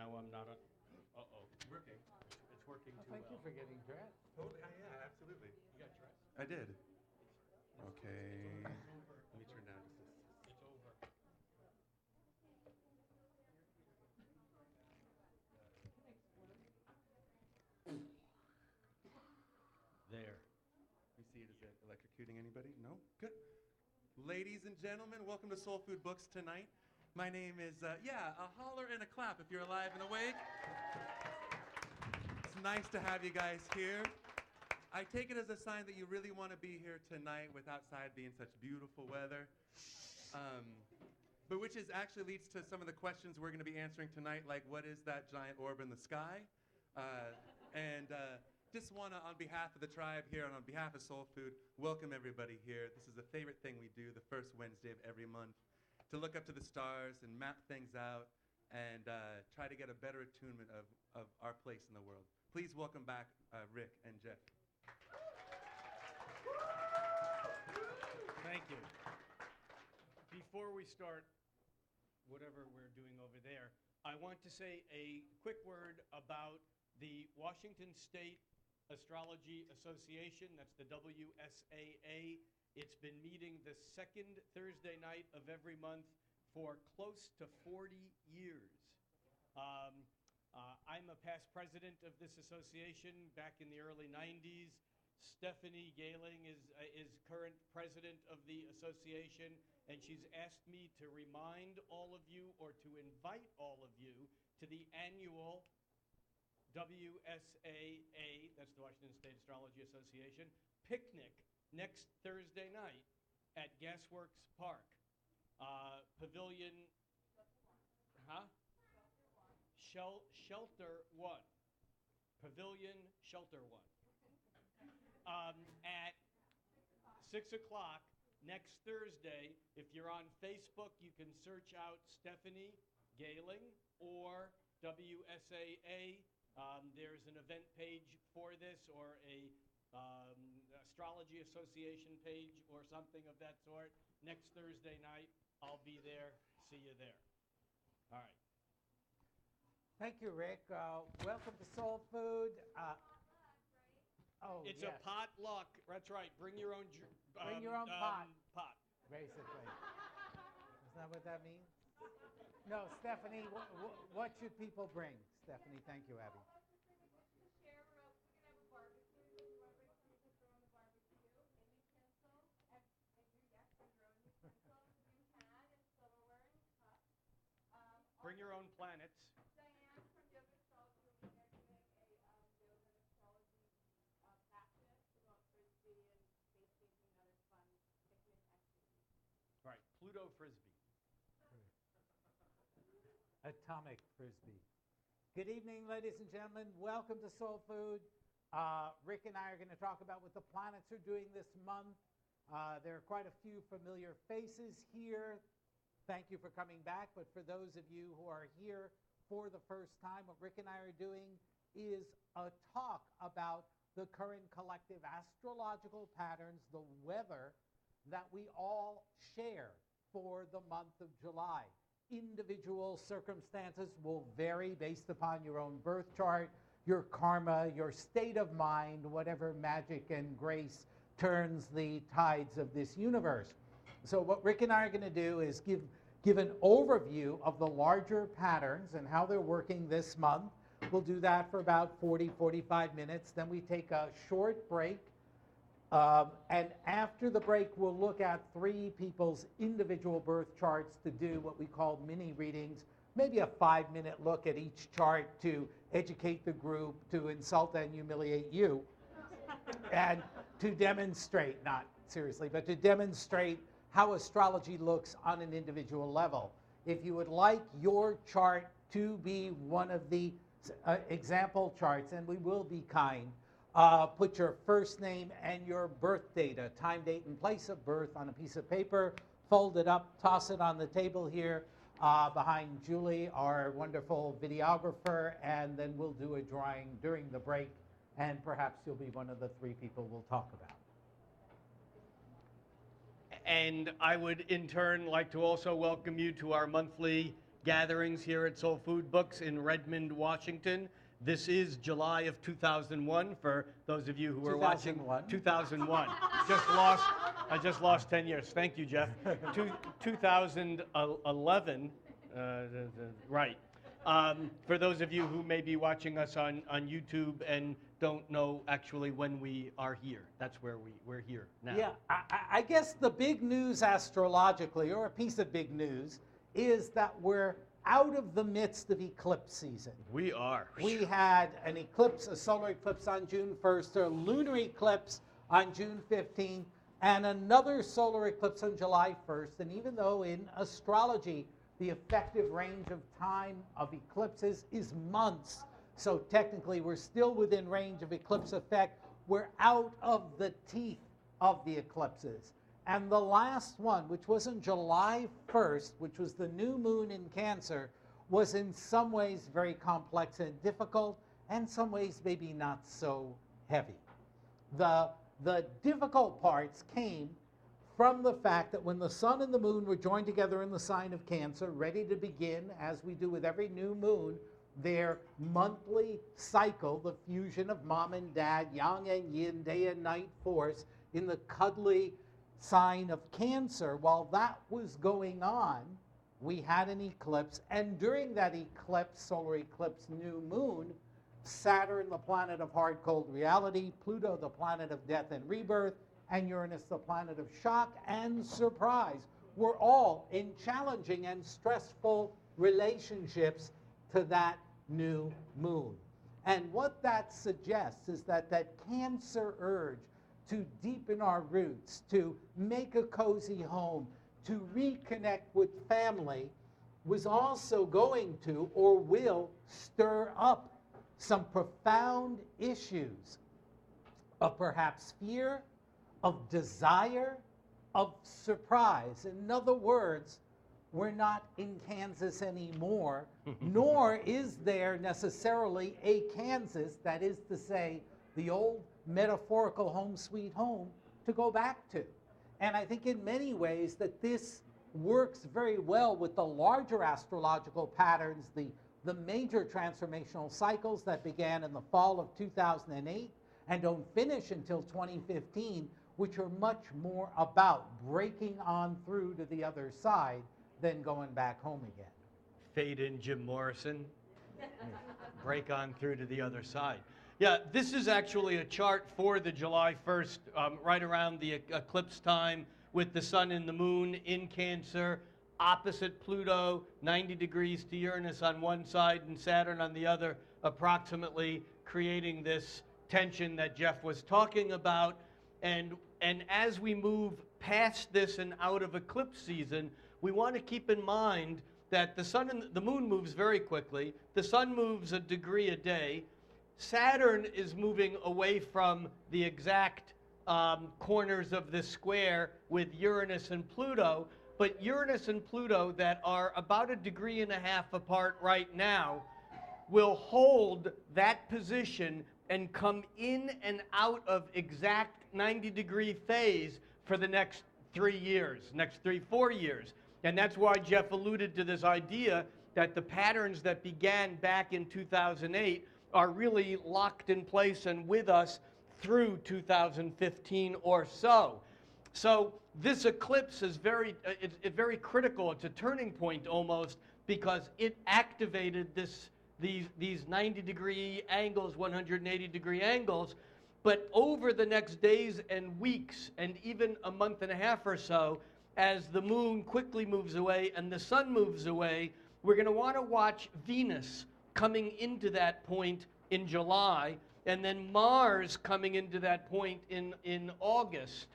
now I'm not on. Uh-oh. Working. It's working too Thank you well. for getting dressed. Totally. Yeah, absolutely. You got dressed. I did. It's Okay. over. It's over. Let me turn down just this. It's over. There. Let me see, is it electrocuting anybody? No? Good. Ladies and gentlemen, welcome to Soul Food Books tonight. My name is, a holler and a clap if you're alive and awake. It's nice to have you guys here. I take it as a sign that you really want to be here tonight with outside being such beautiful weather. But which is actually leads to some of the questions we're going to be answering tonight, like what is that giant orb in the sky? Just want to, on behalf of the tribe here and on behalf of Soul Food, welcome everybody here. This is a favorite thing we do the first Wednesday of every month, to look up to the stars and map things out and try to get a better attunement of our place in the world. Please welcome back Rick and Jeff. Thank you. Before we start whatever we're doing over there, I want to say a quick word about the Washington State Astrology Association. That's the WSAA. It's been meeting the second Thursday night of every month for close to 40 years. I'm a past president of this association back in the early 90s. Stephanie Gailing is current president of the association, and she's asked me to remind all of you or to invite all of you to the annual WSAA, that's the Washington State Astrology Association, picnic next Thursday night at Gasworks Park. Pavilion, Shelter 1. Pavilion Shelter 1. At 6 o'clock next Thursday. If you're on Facebook, you can search out Stephanie Gailing or WSAA. There's an event page for this, or a Astrology Association page or something of that sort. Next Thursday night, I'll be there. See you there. All right. Thank you, Rick. Welcome to Soul Food. It's yes, a potluck. That's right. Bring your own Bring your own pot. Basically. Isn't that what that means? No, Stephanie, what should people bring? Stephanie, thank you, Abby. Bring your own planets. Diane from Yoga Astrology will be there doing a yoga and astrology practice about frisbee and space painting and other fun picnic activities. All right, Pluto Frisbee. Atomic Frisbee. Good evening, ladies and gentlemen. Welcome to Soul Food. Rick and I are going to talk about what the planets are doing this month. There are quite a few familiar faces here. Thank you for coming back. But for those of you who are here for the first time, what Rick and I are doing is a talk about the current collective astrological patterns, the weather that we all share for the month of July. Individual circumstances will vary based upon your own birth chart, your karma, your state of mind, whatever magic and grace turns the tides of this universe. So what Rick and I are going to do is give an overview of the larger patterns and how they're working this month. We'll do that for about 40, 45 minutes. Then we take a short break. And after the break, we'll look at 3 people's individual birth charts to do what we call mini readings, maybe a 5-minute look at each chart to educate the group, to insult and humiliate you, and to demonstrate, not seriously, but to demonstrate how astrology looks on an individual level. If you would like your chart to be one of the example charts, and we will be kind, put your first name and your birth data, time, date, and place of birth on a piece of paper, fold it up, toss it on the table here behind Julie, our wonderful videographer, and then we'll do a drawing during the break, and perhaps you'll be one of the 3 people we'll talk about. And I would, in turn, like to also welcome you to our monthly gatherings here at Soul Food Books in Redmond, Washington. This is July of 2001 for those of you who are watching. 2001. I just lost 10 years. Thank you, Jeff. 2011, right. For those of you who may be watching us on YouTube and don't know actually when we are here, that's where we're here now. Yeah, I guess the big news astrologically, or a piece of big news, is that we're out of the midst of eclipse season. We are. We had an eclipse, a solar eclipse on June 1st, a lunar eclipse on June 15th, and another solar eclipse on July 1st. And even though in astrology, the effective range of time of eclipses is months, so technically we're still within range of eclipse effect, we're out of the teeth of the eclipses. And the last one, which was on July 1st, which was the new moon in Cancer, was in some ways very complex and difficult, and some ways maybe not so heavy. The difficult parts came from the fact that when the sun and the moon were joined together in the sign of Cancer, ready to begin, as we do with every new moon, their monthly cycle, the fusion of mom and dad, yang and yin, day and night force, in the cuddly sign of Cancer, while that was going on, we had an eclipse, and during that eclipse, solar eclipse, new moon, Saturn, the planet of hard, cold reality, Pluto, the planet of death and rebirth, and Uranus, the planet of shock and surprise, were all in challenging and stressful relationships to that new moon. And what that suggests is that that Cancer urge to deepen our roots, to make a cozy home, to reconnect with family, was also going to or will stir up some profound issues of perhaps fear, of desire, of surprise. In other words, we're not in Kansas anymore, nor is there necessarily a Kansas, that is to say, the old metaphorical home sweet home, to go back to. And I think in many ways that this works very well with the larger astrological patterns, the major transformational cycles that began in the fall of 2008 and don't finish until 2015, which are much more about breaking on through to the other side than going back home again. Fade in Jim Morrison, break on through to the other side. Yeah, this is actually a chart for the July 1st, right around the eclipse time, with the sun and the moon in Cancer, opposite Pluto, 90 degrees to Uranus on one side and Saturn on the other, approximately, creating this tension that Jeff was talking about. And as we move past this and out of eclipse season, we want to keep in mind that the sun and the moon moves very quickly. The sun moves a degree a day. Saturn is moving away from the exact corners of the square with Uranus and Pluto, but Uranus and Pluto, that are about 1.5 degrees apart right now, will hold that position and come in and out of exact 90-degree phase for the next 4 years. And that's why Jeff alluded to this idea that the patterns that began back in 2008 are really locked in place and with us through 2015 or so. So this eclipse is very critical. It's a turning point almost, because it activated these 90-degree angles, 180-degree angles. But over the next days and weeks, and even a month and a half or so, as the moon quickly moves away and the sun moves away, we're going to want to watch Venus coming into that point in July, and then Mars coming into that point in August.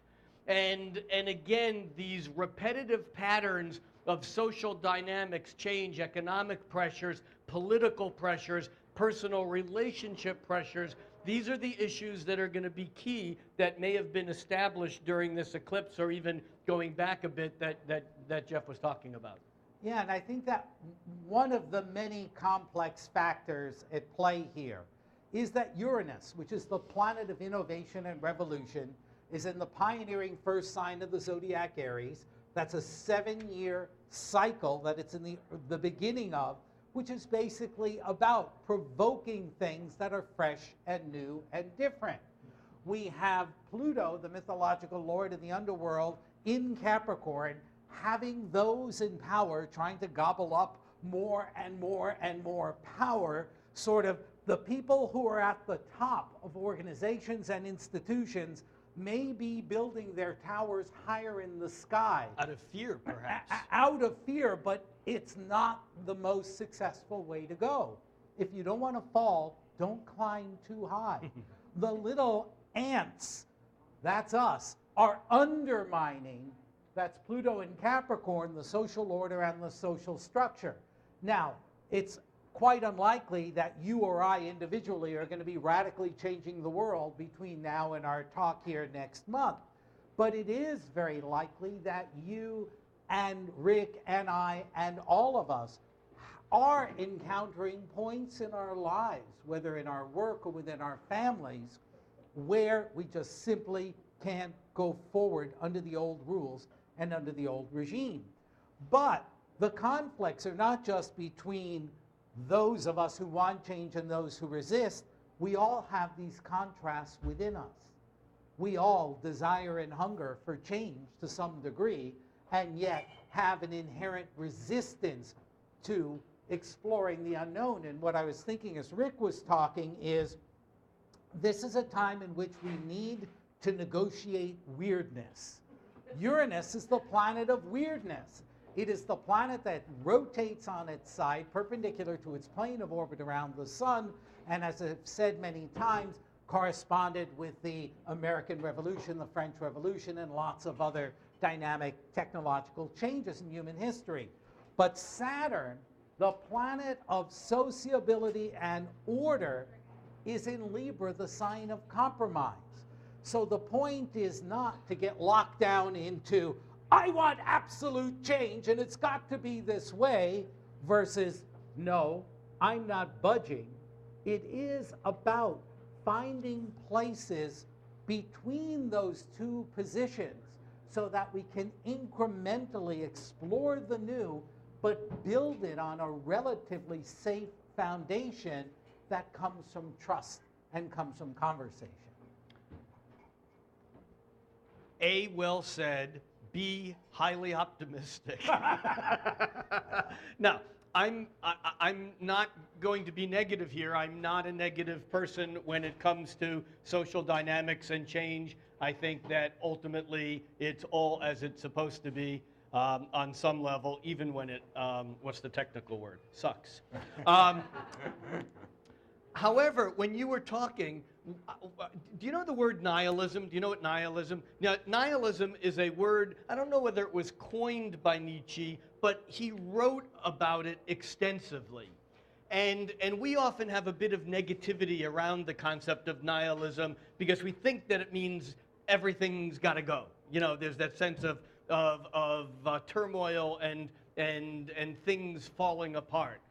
And again, these repetitive patterns of social dynamics, change, economic pressures, political pressures, personal relationship pressures, these are the issues that are going to be key, that may have been established during this eclipse, or even going back a bit, that Jeff was talking about. Yeah, and I think that one of the many complex factors at play here is that Uranus, which is the planet of innovation and revolution, is in the pioneering first sign of the zodiac Aries. That's a 7-year cycle that it's in the beginning of, which is basically about provoking things that are fresh and new and different. We have Pluto, the mythological lord of the underworld, in Capricorn, having those in power trying to gobble up more and more and more power, sort of the people who are at the top of organizations and institutions may be building their towers higher in the sky. Out of fear, perhaps. Out of fear, but it's not the most successful way to go. If you don't want to fall, don't climb too high. The little ants, that's us, are undermining, that's Pluto in Capricorn, the social order and the social structure. Now, it's quite unlikely that you or I individually are going to be radically changing the world between now and our talk here next month. But it is very likely that you and Rick and I and all of us are encountering points in our lives, whether in our work or within our families, where we just simply can't go forward under the old rules and under the old regime. But the conflicts are not just between those of us who want change and those who resist. We all have these contrasts within us. We all desire and hunger for change to some degree, and yet have an inherent resistance to exploring the unknown. And what I was thinking as Rick was talking is, this is a time in which we need to negotiate weirdness. Uranus is the planet of weirdness. It is the planet that rotates on its side perpendicular to its plane of orbit around the sun, and as I've said many times, corresponded with the American Revolution, the French Revolution, and lots of other dynamic technological changes in human history. But Saturn, the planet of sociability and order, is in Libra, the sign of compromise. So the point is not to get locked down into, I want absolute change and it's got to be this way, versus, no, I'm not budging. It is about finding places between those two positions so that we can incrementally explore the new, but build it on a relatively safe foundation that comes from trust and comes from conversation. A, well said. B, highly optimistic. Now, I'm not going to be negative here. I'm not a negative person when it comes to social dynamics and change. I think that ultimately it's all as it's supposed to be on some level, even when it, what's the technical word? Sucks. However, when you were talking, do you know the word nihilism? Do you know what nihilism? Now, nihilism is a word, I don't know whether it was coined by Nietzsche, but he wrote about it extensively. And we often have a bit of negativity around the concept of nihilism because we think that it means everything's got to go. You know, there's that sense of turmoil and things falling apart.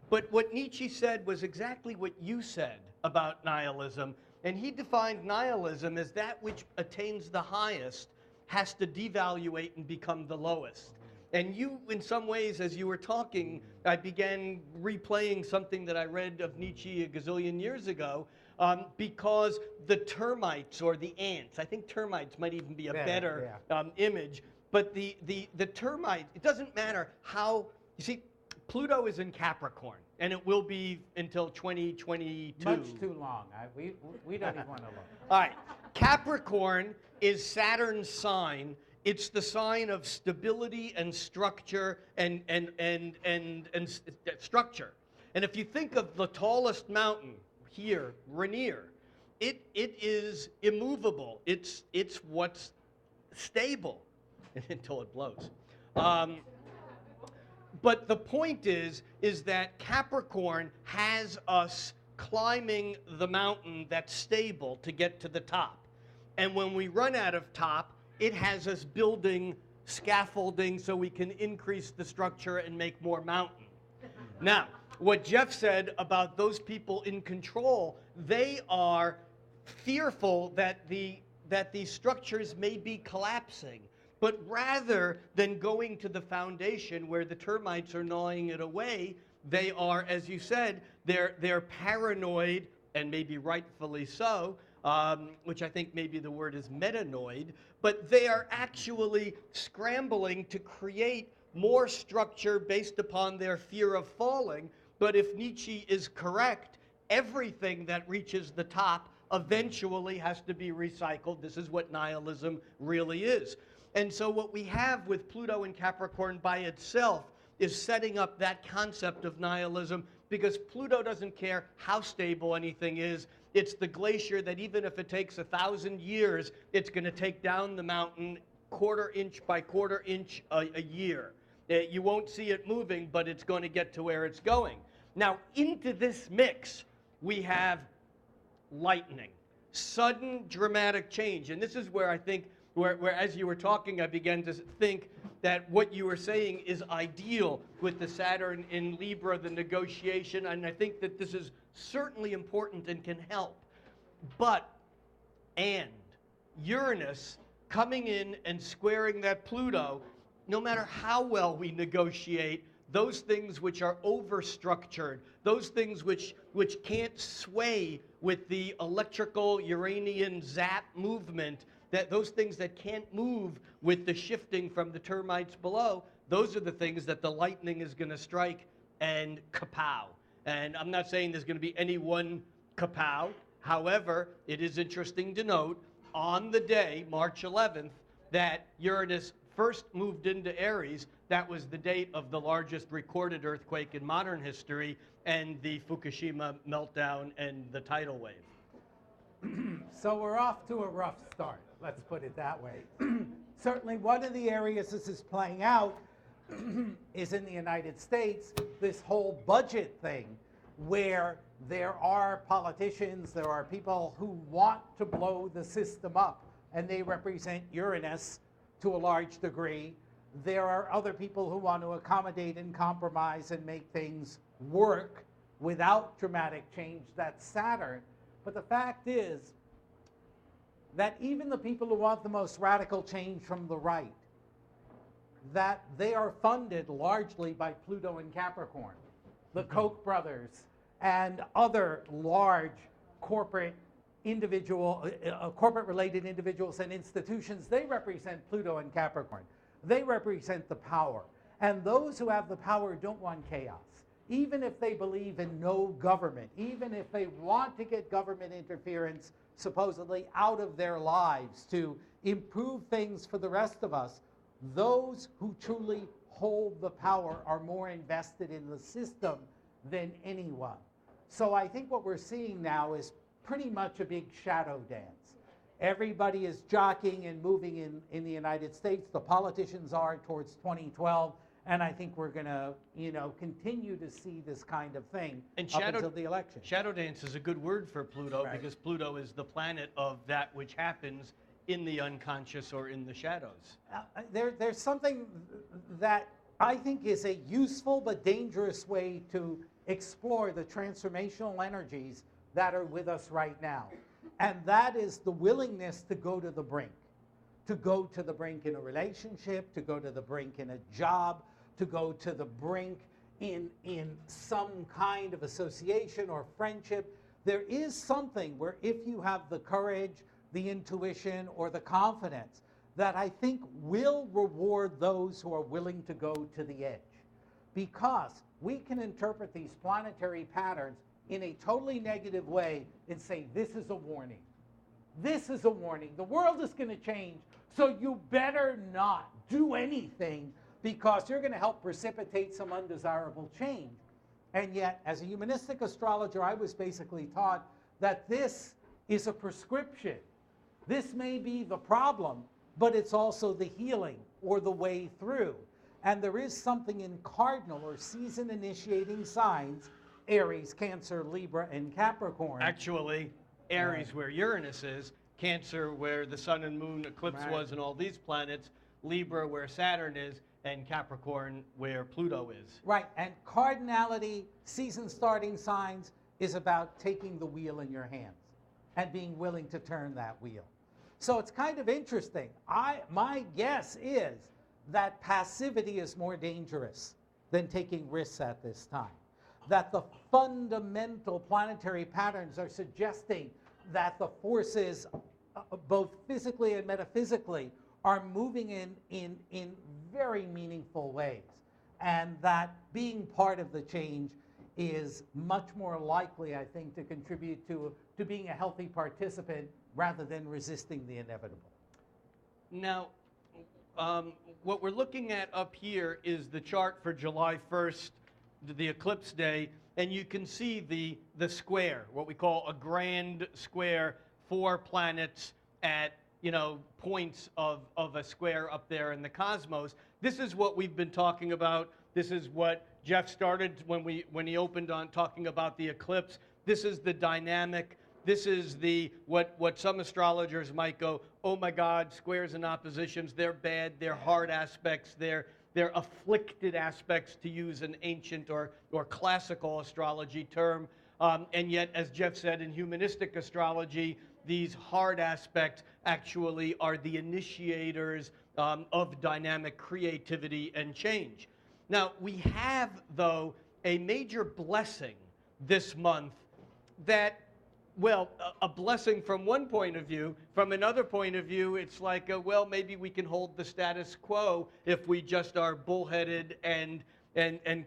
But what Nietzsche said was exactly what you said about nihilism, and he defined nihilism as that which attains the highest has to devaluate and become the lowest. And you, in some ways, as you were talking, I began replaying something that I read of Nietzsche a gazillion years ago, because the termites or the ants, I think termites might even be a better image, but the termite, it doesn't matter how, you see, Pluto is in Capricorn, and it will be until 2022. Much too long. We don't even want to look. All right. Capricorn is Saturn's sign. It's the sign of stability and structure and structure. And if you think of the tallest mountain here, Rainier, it is immovable. It's what's stable until it blows. But the point is that Capricorn has us climbing the mountain that's stable to get to the top. And when we run out of top, it has us building scaffolding so we can increase the structure and make more mountain. Now, what Jeff said about those people in control, they are fearful that these structures may be collapsing. But rather than going to the foundation where the termites are gnawing it away, they are, as you said, they're paranoid, and maybe rightfully so, which I think maybe the word is metanoid, but they are actually scrambling to create more structure based upon their fear of falling. But if Nietzsche is correct, everything that reaches the top eventually has to be recycled. This is what nihilism really is. And so what we have with Pluto and Capricorn by itself is setting up that concept of nihilism, because Pluto doesn't care how stable anything is. It's the glacier that even if it takes 1,000 years, it's going to take down the mountain quarter inch by quarter inch a year. You won't see it moving, but it's going to get to where it's going. Now, into this mix, we have lightning, sudden dramatic change. And this is where I think, where as you were talking, I began to think that what you were saying is ideal with the Saturn in Libra, the negotiation, and I think that this is certainly important and can help. But, and Uranus coming in and squaring that Pluto, no matter how well we negotiate, those things which are overstructured, those things which can't sway with the electrical Uranian zap movement, that those things that can't move with the shifting from the termites below, those are the things that the lightning is going to strike and kapow. And I'm not saying there's going to be any one kapow. However, it is interesting to note on the day, March 11th, that Uranus first moved into Aries. That was the date of the largest recorded earthquake in modern history and the Fukushima meltdown and the tidal wave. So we're off to a rough start, let's put it that way. Certainly one of the areas this is playing out is in the United States, this whole budget thing, where there are politicians, there are people who want to blow the system up, and they represent Uranus to a large degree. There are other people who want to accommodate and compromise and make things work without dramatic change. That's Saturn. But the fact is that even the people who want the most radical change from the right, that they are funded largely by Pluto and Capricorn. The Koch brothers and other large corporate corporate-related individuals and institutions, they represent Pluto and Capricorn. They represent the power. And those who have the power don't want chaos. Even if they believe in no government, even if they want to get government interference supposedly out of their lives to improve things for the rest of us, those who truly hold the power are more invested in the system than anyone. So I think what we're seeing now is pretty much a big shadow dance. Everybody is jockeying and moving in the United States. The politicians are towards 2012. And I think we're going to, continue to see this kind of thing up until the election. Shadow dance is a good word for Pluto, right, because Pluto is the planet of that which happens in the unconscious or in the shadows. There's something that I think is a useful but dangerous way to explore the transformational energies that are with us right now. And that is the willingness to go to the brink. To go to the brink in a relationship, to go to the brink in a job, to go to the brink in some kind of association or friendship. There is something where if you have the courage, the intuition, or the confidence, that I think will reward those who are willing to go to the edge. Because we can interpret these planetary patterns in a totally negative way and say, this is a warning. This is a warning. The world is going to change, so you better not do anything because you're going to help precipitate some undesirable change. And yet, as a humanistic astrologer, I was basically taught that this is a prescription. This may be the problem, but it's also the healing or the way through. And there is something in cardinal or season-initiating signs, Aries, Cancer, Libra, and Capricorn. Actually, Aries where Uranus is, Cancer where the sun and moon eclipse was and all these planets, Libra where Saturn is, and Capricorn where Pluto is. Right, and cardinality, season-starting signs, is about taking the wheel in your hands and being willing to turn that wheel. So it's kind of interesting. My guess is that passivity is more dangerous than taking risks at this time. That the fundamental planetary patterns are suggesting that the forces, both physically and metaphysically, are moving in very meaningful ways. And that being part of the change is much more likely, I think, to contribute to being a healthy participant rather than resisting the inevitable. Now, what we're looking at up here is the chart for July 1st, the eclipse day, and you can see the square, what we call a grand square, 4 planets at, points of a square up there in the cosmos. This is what we've been talking about. This is what Jeff started when he opened on talking about the eclipse. This is the dynamic. This is what some astrologers might go, oh my God, squares and oppositions, they're bad, they're hard aspects, they're afflicted aspects, to use an ancient or classical astrology term. And yet, as Jeff said, in humanistic astrology, these hard aspects actually are the initiators of dynamic creativity and change. Now, we have, though, a major blessing this month that, well, a blessing from one point of view. From another point of view, it's like, well, maybe we can hold the status quo if we just are bullheaded and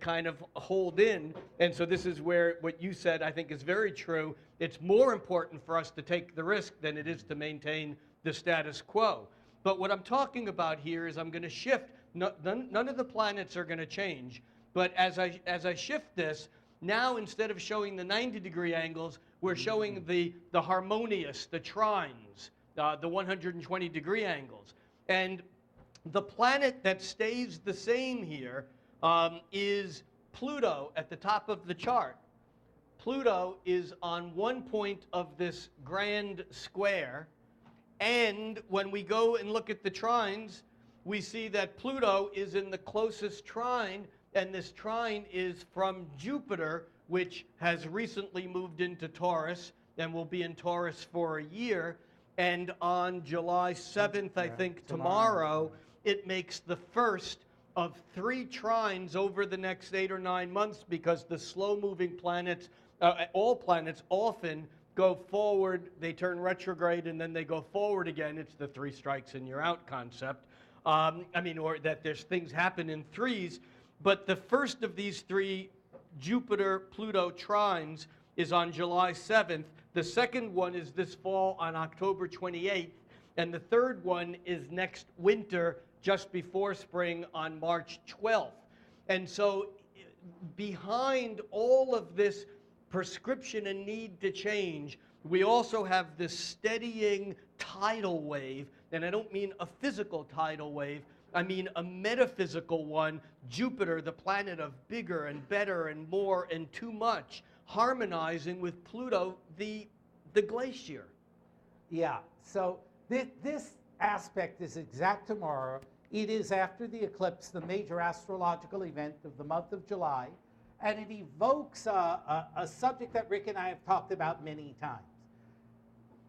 kind of hold in. And so this is where what you said, I think, is very true. It's more important for us to take the risk than it is to maintain the status quo. But what I'm talking about here is I'm going to shift. None of the planets are going to change. But as I shift this, now instead of showing the 90-degree angles, we're showing the harmonious, the trines, the 120-degree angles. And the planet that stays the same here is Pluto at the top of the chart. Pluto is on one point of this grand square. And when we go and look at the trines, we see that Pluto is in the closest trine, and this trine is from Jupiter, which has recently moved into Taurus and will be in Taurus for a year. And on July 7th, I think tomorrow, it makes the first of 3 trines over the next 8 or 9 months, because the slow-moving planets, all planets often go forward, they turn retrograde, and then they go forward again. It's the 3 strikes and you're out concept. Or that there's things happen in threes. But the first of these 3 Jupiter-Pluto trines is on July 7th. The second one is this fall on October 28th. And the third one is next winter, just before spring, on March 12th. And so behind all of this prescription and need to change, we also have this steadying tidal wave. And I don't mean a physical tidal wave, I mean a metaphysical one. Jupiter, the planet of bigger and better and more and too much, harmonizing with Pluto, the glacier. Yeah, so this aspect is exact tomorrow. It is after the eclipse, the major astrological event of the month of July, and it evokes a subject that Rick and I have talked about many times.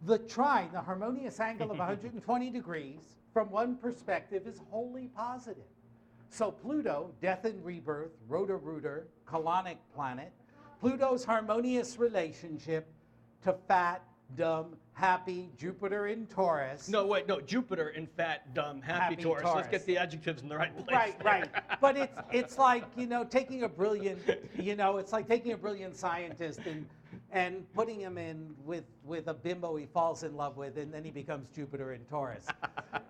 The trine, the harmonious angle of 120 degrees, from one perspective, is wholly positive. So Pluto, death and rebirth, rotor-rooter, colonic planet, Pluto's harmonious relationship to fat, dumb, happy Jupiter in Taurus. No, Jupiter in fat, dumb, happy Taurus. Let's get the adjectives in the right place. Right. But it's like, taking a brilliant, it's like taking a brilliant scientist and putting him in with a bimbo he falls in love with, and then he becomes Jupiter in Taurus.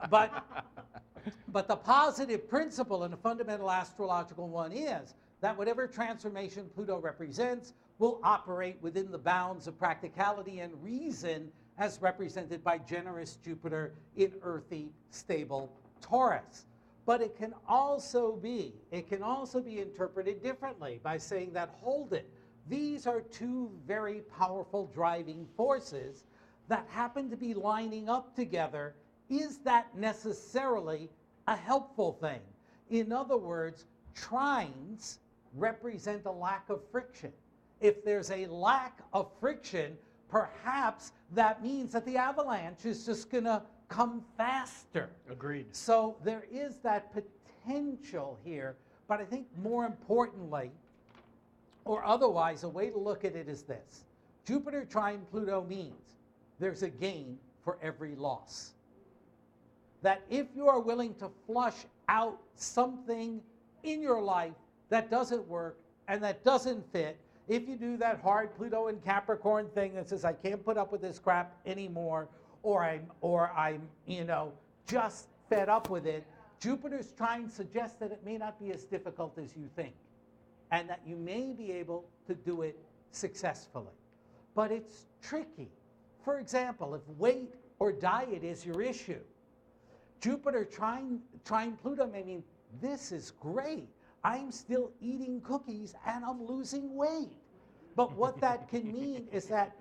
But the positive principle and the fundamental astrological one is that whatever transformation Pluto represents will operate within the bounds of practicality and reason, as represented by generous Jupiter in earthy, stable Taurus. But it can also be interpreted differently by saying that, hold it, these are 2 very powerful driving forces that happen to be lining up together. Is that necessarily a helpful thing? In other words, trines represent a lack of friction. If there's a lack of friction, perhaps that means that the avalanche is just going to come faster. Agreed. So there is that potential here, but I think more importantly, or otherwise, a way to look at it is this. Jupiter trine Pluto means there's a gain for every loss. That if you are willing to flush out something in your life that doesn't work and that doesn't fit, if you do that hard Pluto and Capricorn thing that says, I can't put up with this crap anymore, or I'm just fed up with it, Jupiter's trine suggests that it may not be as difficult as you think, and that you may be able to do it successfully. But it's tricky. For example, if weight or diet is your issue, Jupiter trine Pluto may mean, this is great. I'm still eating cookies and I'm losing weight. But what that can mean is that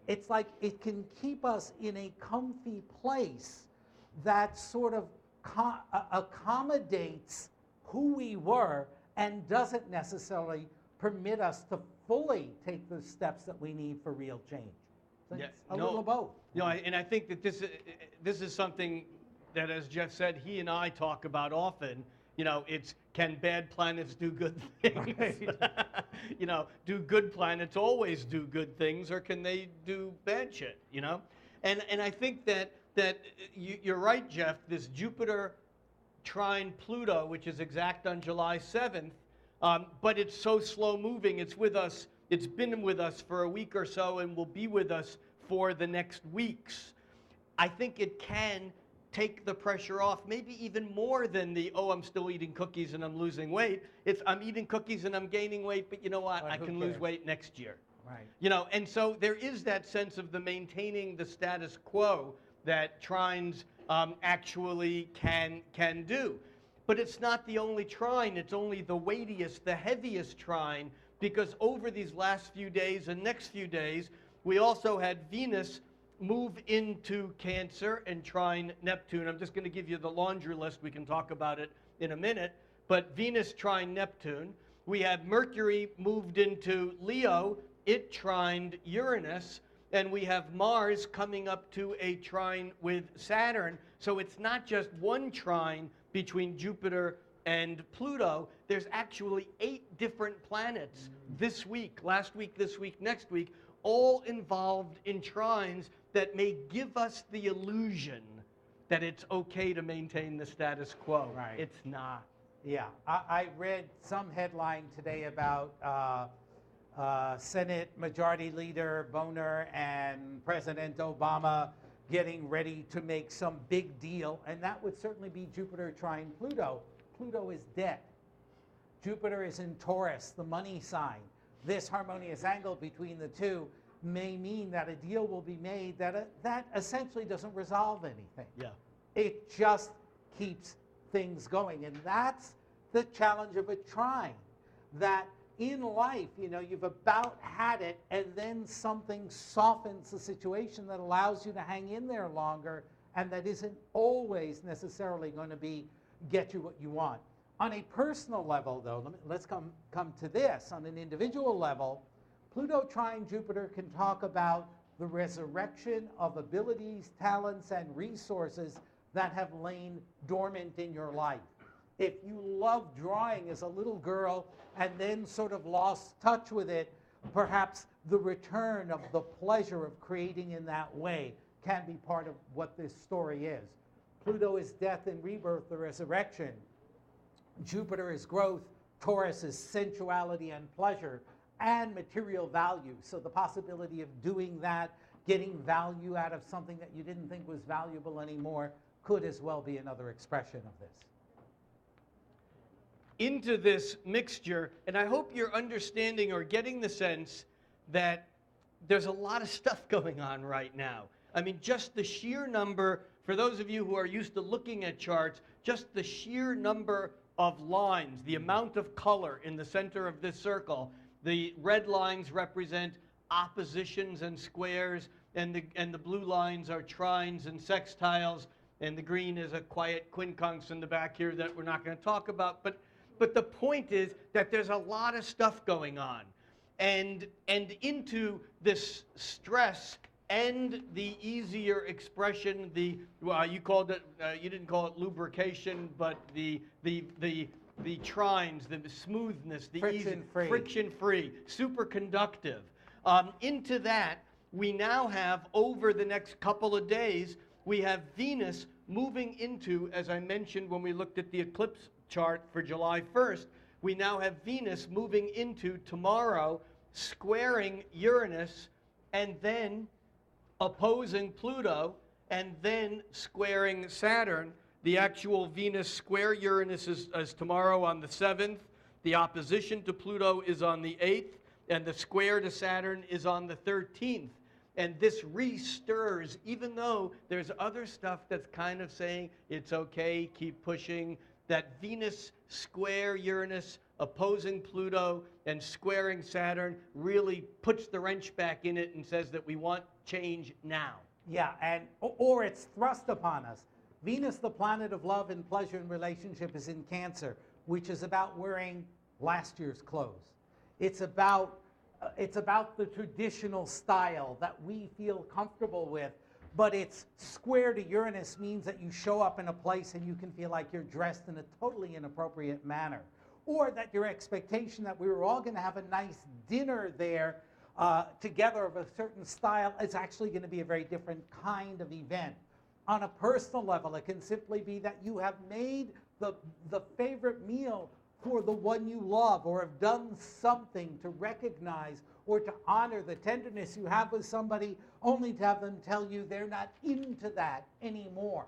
it's like it can keep us in a comfy place that sort of accommodates who we were and doesn't necessarily permit us to fully take the steps that we need for real change. So Yeah, it's a little of both. And I think that this is something that, as Jeff said, he and I talk about often. It's, can bad planets do good things? Right. Do good planets always do good things, or can they do bad shit? And I think that you're right, Jeff. This Jupiter trine Pluto, which is exact on July 7th, but it's so slow moving. It's with us. It's been with us for a week or so, and will be with us for the next weeks. I think it can take the pressure off, maybe even more than I'm still eating cookies and I'm losing weight. It's, I'm eating cookies and I'm gaining weight, but you know what? But I who can lose cares? weight next year. Right. And so there is that sense of the maintaining the status quo that trines actually can do. But it's not the only trine, it's only the weightiest, the heaviest trine, because over these last few days and next few days, we also had Venus move into Cancer and trine Neptune. I'm just going to give you the laundry list. We can talk about it in a minute. But Venus trine Neptune. We have Mercury moved into Leo. It trined Uranus. And we have Mars coming up to a trine with Saturn. So it's not just one trine between Jupiter and Pluto. There's actually 8 different planets this week, last week, this week, next week, all involved in trines that may give us the illusion that it's okay to maintain the status quo. Right. It's not. Yeah, I read some headline today about Senate Majority Leader Boehner and President Obama getting ready to make some big deal, and that would certainly be Jupiter trine Pluto. Pluto is dead. Jupiter is in Taurus, the money sign. This harmonious angle between the two may mean that a deal will be made that essentially doesn't resolve anything. Yeah. It just keeps things going. And that's the challenge of a trine, that in life, you've about had it, and then something softens the situation that allows you to hang in there longer, and that isn't always necessarily going to get you what you want. On a personal level, though, let's come to this. On an individual level, Pluto trine Jupiter can talk about the resurrection of abilities, talents, and resources that have lain dormant in your life. If you loved drawing as a little girl and then sort of lost touch with it, perhaps the return of the pleasure of creating in that way can be part of what this story is. Pluto is death and rebirth, the resurrection. Jupiter is growth. Taurus is sensuality and pleasure and material value. So the possibility of doing that, getting value out of something that you didn't think was valuable anymore, could as well be another expression of this. Into this mixture, and I hope you're understanding or getting the sense that there's a lot of stuff going on right now. I mean, just the sheer number, for those of you who are used to looking at charts, just the sheer number of lines, the amount of color in the center of this circle. The red lines represent oppositions and squares, and the blue lines are trines and sextiles, and the green is a quiet quincunx in the back here that we're not going to talk about. But the point is that there's a lot of stuff going on. And into this stress and the easier expression, you called it, you didn't call it lubrication, but the trines, the smoothness, the Friction-free. friction-free, super conductive. Into that, we now have, over the next couple of days, we have Venus moving into, as I mentioned when we looked at the eclipse chart for July 1st, we now have Venus moving into tomorrow, squaring Uranus, and then opposing Pluto, and then squaring Saturn. The actual Venus square Uranus is tomorrow on the 7th. The opposition to Pluto is on the 8th, and the square to Saturn is on the 13th. And this re-stirs, even though there's other stuff that's kind of saying it's okay, keep pushing, that Venus square Uranus opposing Pluto and squaring Saturn really puts the wrench back in it and says that we want change now. Yeah, or it's thrust upon us. Venus, the planet of love and pleasure and relationship, is in Cancer, which is about wearing last year's clothes. It's about the traditional style that we feel comfortable with, but it's square to Uranus means that you show up in a place and you can feel like you're dressed in a totally inappropriate manner, or that your expectation that we were all going to have a nice dinner there together of a certain style is actually going to be a very different kind of event. On a personal level, it can simply be that you have made the favorite meal for the one you love, or have done something to recognize or to honor the tenderness you have with somebody, only to have them tell you they're not into that anymore.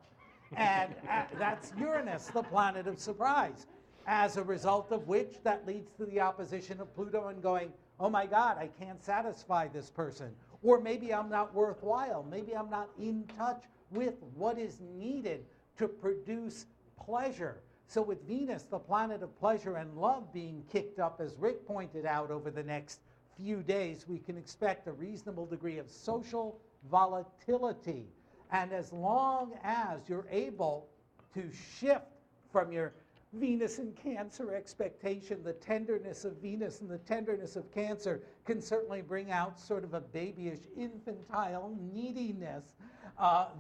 And that's Uranus, the planet of surprise. As a result of which, that leads to the opposition of Pluto and going, oh my God, I can't satisfy this person. Or maybe I'm not worthwhile. Maybe I'm not in touch with what is needed to produce pleasure. So with Venus, the planet of pleasure and love, being kicked up, as Rick pointed out, over the next few days, we can expect a reasonable degree of social volatility. And as long as you're able to shift from your Venus and Cancer expectation, the tenderness of Venus and the tenderness of Cancer can certainly bring out sort of a babyish, infantile neediness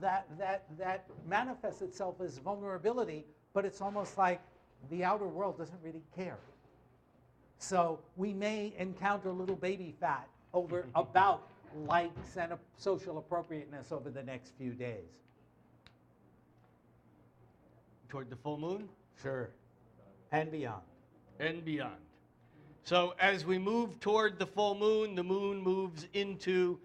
that manifests itself as vulnerability, but it's almost like the outer world doesn't really care. So we may encounter a little baby fat over about likes and social appropriateness over the next few days. Toward the full moon? Sure. And beyond. And beyond. So as we move toward the full moon, the moon moves into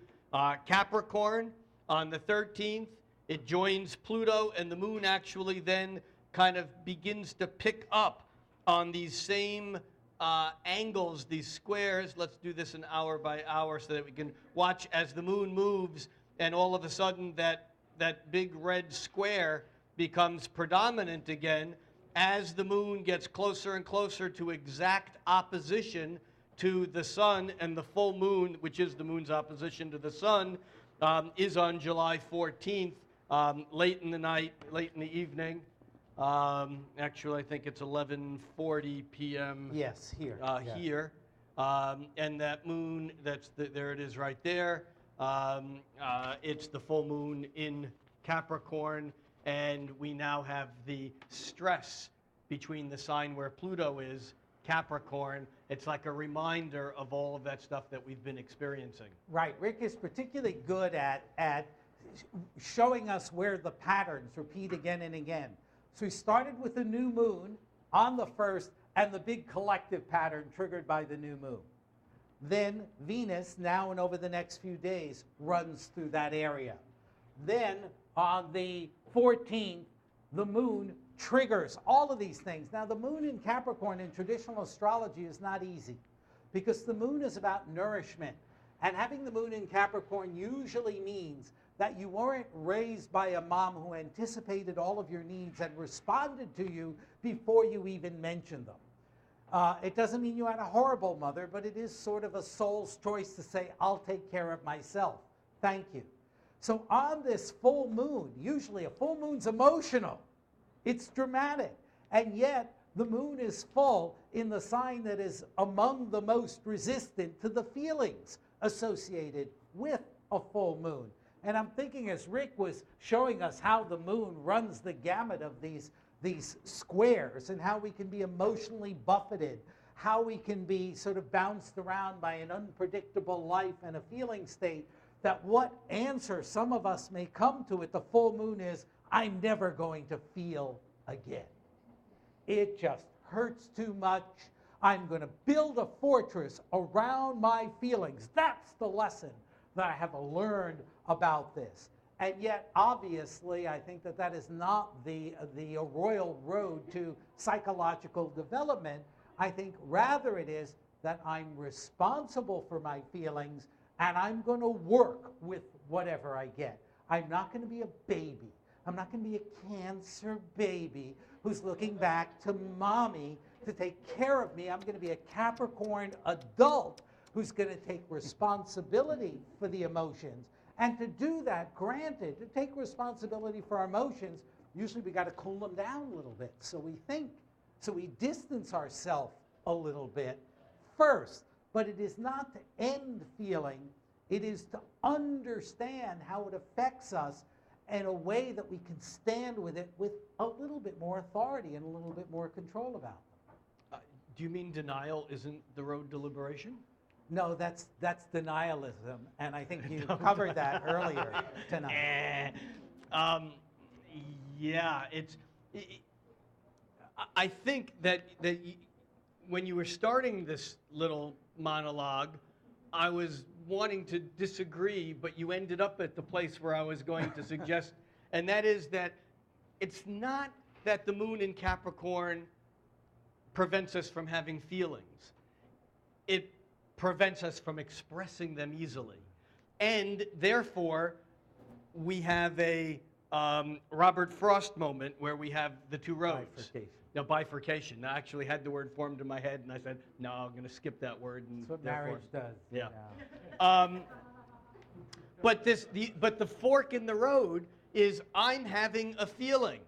Capricorn on the 13th. It joins Pluto, and the moon actually then kind of begins to pick up on these same angles, these squares. Let's do this an hour by hour so that we can watch as the moon moves, and all of a sudden that big red square becomes predominant again as the moon gets closer and closer to exact opposition to the sun, and the full moon, which is the moon's opposition to the sun, is on July 14th, late in the night, late in the evening. Actually, I think it's 11:40 p.m. Yes, here. Here. And that moon, there it is right there. It's the full moon in Capricorn, and we now have the stress between the sign where Pluto is, Capricorn. It's like a reminder of all of that stuff that we've been experiencing. Right. Rick is particularly good at showing us where the patterns repeat again and again. So he started with the new moon on the 1st and the big collective pattern triggered by the new moon. Then Venus, now and over the next few days, runs through that area. Then on the 14th, the moon triggers all of these things. Now, the moon in Capricorn in traditional astrology is not easy because the moon is about nourishment. And having the moon in Capricorn usually means that you weren't raised by a mom who anticipated all of your needs and responded to you before you even mentioned them. It doesn't mean you had a horrible mother, but it is sort of a soul's choice to say, I'll take care of myself. Thank you. So on this full moon, usually a full moon's emotional. It's dramatic. And yet the moon is full in the sign that is among the most resistant to the feelings associated with a full moon. And I'm thinking as Rick was showing us how the moon runs the gamut of these squares and how we can be emotionally buffeted, how we can be sort of bounced around by an unpredictable life and a feeling state, that what answer some of us may come to at the full moon is, I'm never going to feel again. It just hurts too much. I'm going to build a fortress around my feelings. That's the lesson that I have learned about this. And yet, obviously, I think that that is not the royal road to psychological development. I think rather it is that I'm responsible for my feelings and I'm going to work with whatever I get. I'm not going to be a baby. I'm not going to be a cancer baby who's looking back to mommy to take care of me. I'm going to be a Capricorn adult who's going to take responsibility for the emotions. And to do that, granted, to take responsibility for our emotions, usually we got to cool them down a little bit. So we think, so we distance ourselves a little bit first. But it is not to end feeling, it is to understand how it affects us in a way that we can stand with it with a little bit more authority and a little bit more control about them. Do you mean denial isn't the road to liberation? No, that's denialism, and I think you covered that earlier tonight. Yeah, I think that when you were starting this little monologue, I was wanting to disagree, but you ended up at the place where I was going to suggest, and that is that it's not that the moon in Capricorn prevents us from having feelings. It prevents us from expressing them easily. And therefore, we have a Robert Frost moment where we have the two roads. Bifurcation. No, bifurcation. I actually had the word formed in my head, and I said, no, I'm going to skip that word. And That's what therefore, marriage does. Yeah. You know. But the fork in the road is I'm having a feeling.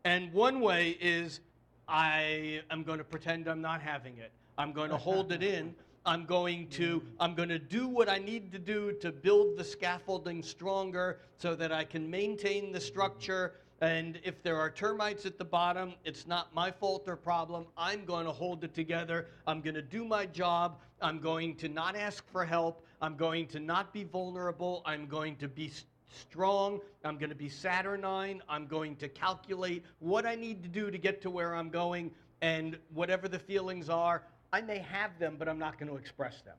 And one way is I am going to pretend I'm not having it. I'm going to hold it in. I'm going to do what I need to do to build the scaffolding stronger so that I can maintain the structure. And if there are termites at the bottom, it's not my fault or problem. I'm going to hold it together. I'm going to do my job. I'm going to not ask for help. I'm going to not be vulnerable. I'm going to be strong. I'm going to be saturnine. I'm going to calculate what I need to do to get to where I'm going. And whatever the feelings are, I may have them, but I'm not going to express them.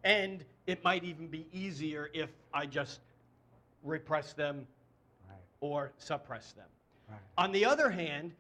And it might even be easier if I just repress them or suppress them. Right. On the other hand,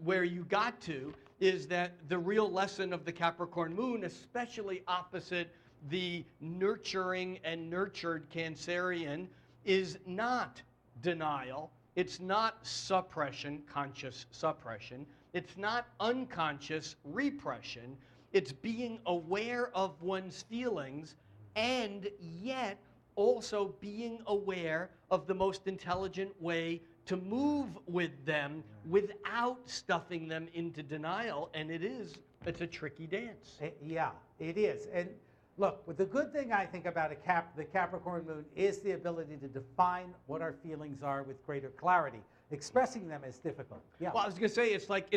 where you got to is that the real lesson of the Capricorn moon, especially opposite the nurturing and nurtured Cancerian, is not denial. It's not suppression, conscious suppression. It's not unconscious repression. It's being aware of one's feelings and yet also being aware of the most intelligent way to move with them without stuffing them into denial. And it's a tricky dance. Yeah, it is. And look, the good thing I think about the Capricorn moon is the ability to define what our feelings are with greater clarity. Expressing them is difficult. Yeah. Well, I was going to say it's like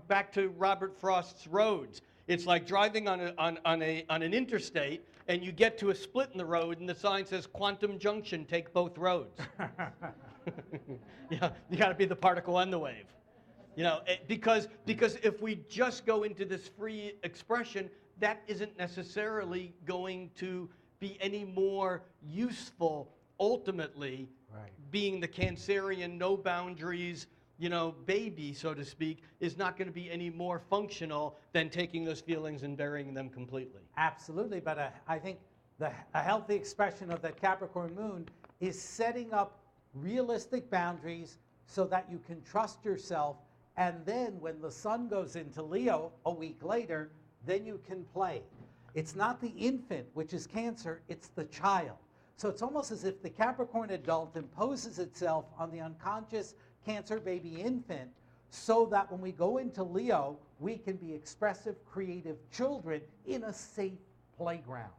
back to Robert Frost's roads. It's like driving on an interstate, and you get to a split in the road, and the sign says Quantum Junction, take both roads. Yeah, you got to be the particle and the wave. You know, because if we just go into this free expression, that isn't necessarily going to be any more useful ultimately. Right. Being the Cancerian, no boundaries, baby, so to speak, is not going to be any more functional than taking those feelings and burying them completely. Absolutely, but I think a healthy expression of that Capricorn moon is setting up realistic boundaries so that you can trust yourself, and then when the sun goes into Leo a week later, then you can play. It's not the infant, which is Cancer, it's the child. So it's almost as if the Capricorn adult imposes itself on the unconscious Cancer baby infant so that when we go into Leo, we can be expressive, creative children in a safe playground.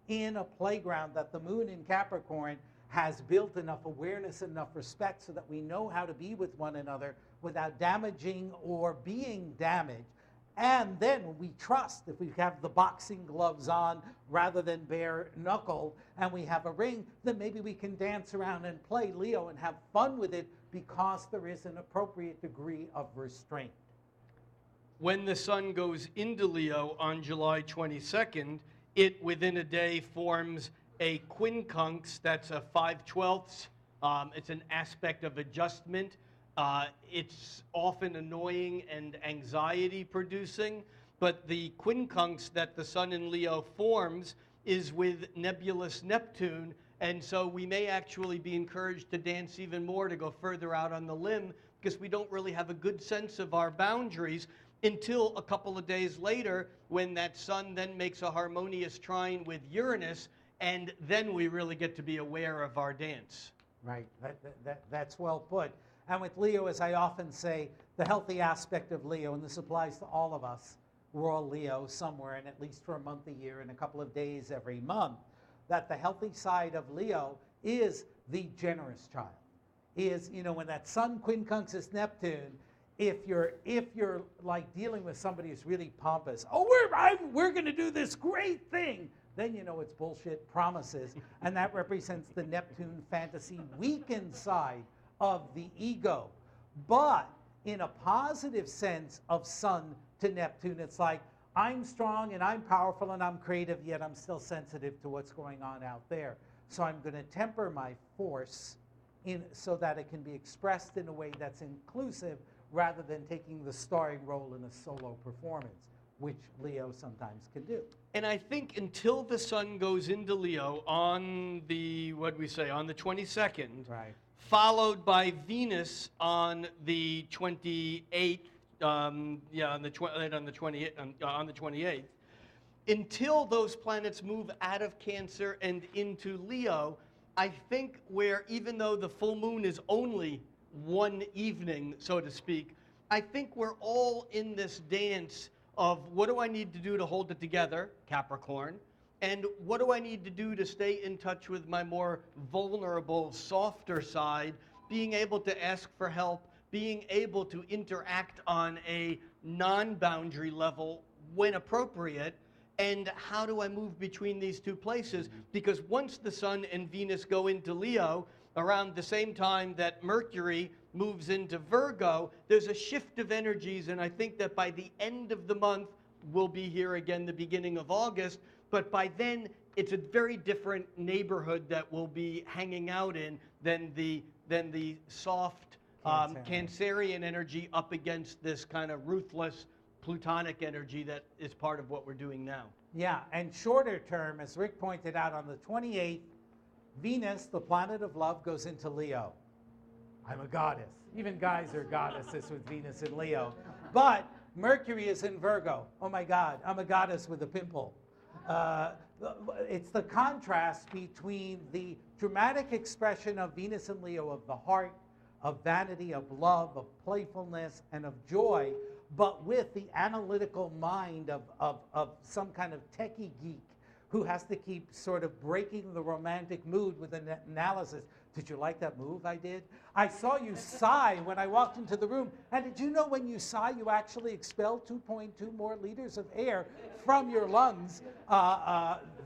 In a playground that the moon in Capricorn has built enough awareness, enough respect so that we know how to be with one another without damaging or being damaged. And then when we trust, if we have the boxing gloves on rather than bare knuckle, and we have a ring, then maybe we can dance around and play Leo and have fun with it because there is an appropriate degree of restraint. When the sun goes into Leo on July 22nd, it within a day forms a quincunx, that's a 5/12. It's an aspect of adjustment. It's often annoying and anxiety producing, but the quincunx that the sun in Leo forms is with nebulous Neptune, and so we may actually be encouraged to dance even more, to go further out on the limb, because we don't really have a good sense of our boundaries until a couple of days later, when that sun then makes a harmonious trine with Uranus, and then we really get to be aware of our dance. Right, that's well put. And with Leo, as I often say, the healthy aspect of Leo, and this applies to all of us, we're all Leo somewhere, and at least for a month a year and a couple of days every month, that the healthy side of Leo is the generous child. Is, you know, when that sun quincunx is Neptune, if you're like dealing with somebody who's really pompous, oh, we're going to do this great thing, then you know it's bullshit promises, and that represents the Neptune fantasy weakened side of the ego. But in a positive sense of sun to Neptune, it's like, I'm strong and I'm powerful and I'm creative, yet I'm still sensitive to what's going on out there. So I'm going to temper my force so that it can be expressed in a way that's inclusive, rather than taking the starring role in a solo performance, which Leo sometimes can do. And I think until the sun goes into Leo on the, on the 22nd, Right. followed by Venus on the 28th, on the 28th, until those planets move out of Cancer and into Leo, I think where, even though the full moon is only one evening, so to speak, I think we're all in this dance of what do I need to do to hold it together, Capricorn, and what do I need to do to stay in touch with my more vulnerable, softer side, being able to ask for help, being able to interact on a non-boundary level when appropriate, and how do I move between these two places? Because once the sun and Venus go into Leo, around the same time that Mercury moves into Virgo, there's a shift of energies, and I think that by the end of the month, we'll be here again the beginning of August, but by then, it's a very different neighborhood that we'll be hanging out in than the soft Cancerian energy up against this kind of ruthless Plutonic energy that is part of what we're doing now. Yeah, and shorter term, as Rick pointed out, on the 28th, Venus, the planet of love, goes into Leo. I'm a goddess. Even guys are goddesses with Venus in Leo. But Mercury is in Virgo. Oh my God, I'm a goddess with a pimple. It's the contrast between the dramatic expression of Venus and Leo of the heart, of vanity, of love, of playfulness, and of joy, but with the analytical mind of some kind of techie geek who has to keep sort of breaking the romantic mood with an analysis. Did you like that move I did? I saw you sigh when I walked into the room. And did you know when you sigh, you actually expel 2.2 more liters of air from your lungs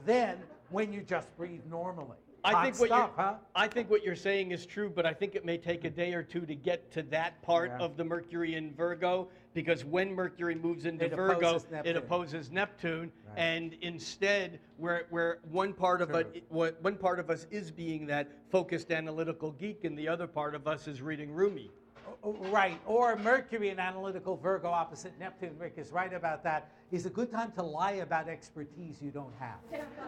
than when you just breathe normally? I think what you're saying is true, but I think it may take a day or two to get to that part of the Mercury in Virgo, because when Mercury moves into Virgo, it opposes Neptune, right. And instead, where one part of us is being that focused analytical geek, and the other part of us is reading Rumi. Right, or Mercury in analytical Virgo opposite Neptune, Rick is right about that, is a good time to lie about expertise you don't have.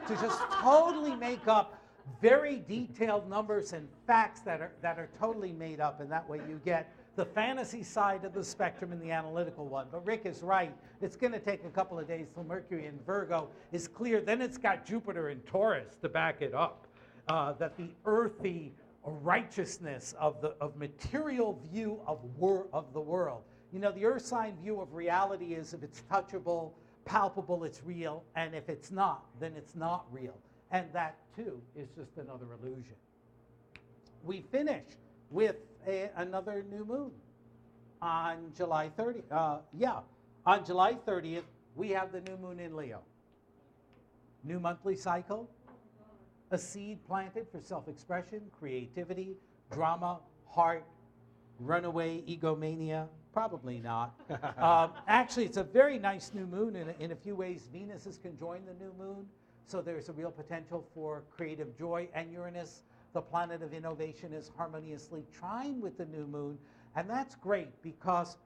To just totally make up very detailed numbers and facts that are totally made up, and that way you get the fantasy side of the spectrum and the analytical one. But Rick is right. It's going to take a couple of days till Mercury in Virgo is clear. Then it's got Jupiter in Taurus to back it up. That the earthy righteousness of material view of the world. You know, the earth sign view of reality is if it's touchable, palpable, it's real, and if it's not, then it's not real. And that, too, is just another illusion. we finish with another new moon on July 30th. On July 30th, we have the new moon in Leo. New monthly cycle, a seed planted for self-expression, creativity, drama, heart, runaway egomania. Probably not. Actually, it's a very nice new moon. In a few ways, Venus is conjoined the new moon, so there's a real potential for creative joy. And Uranus, the planet of innovation, is harmoniously trine with the new moon, and that's great because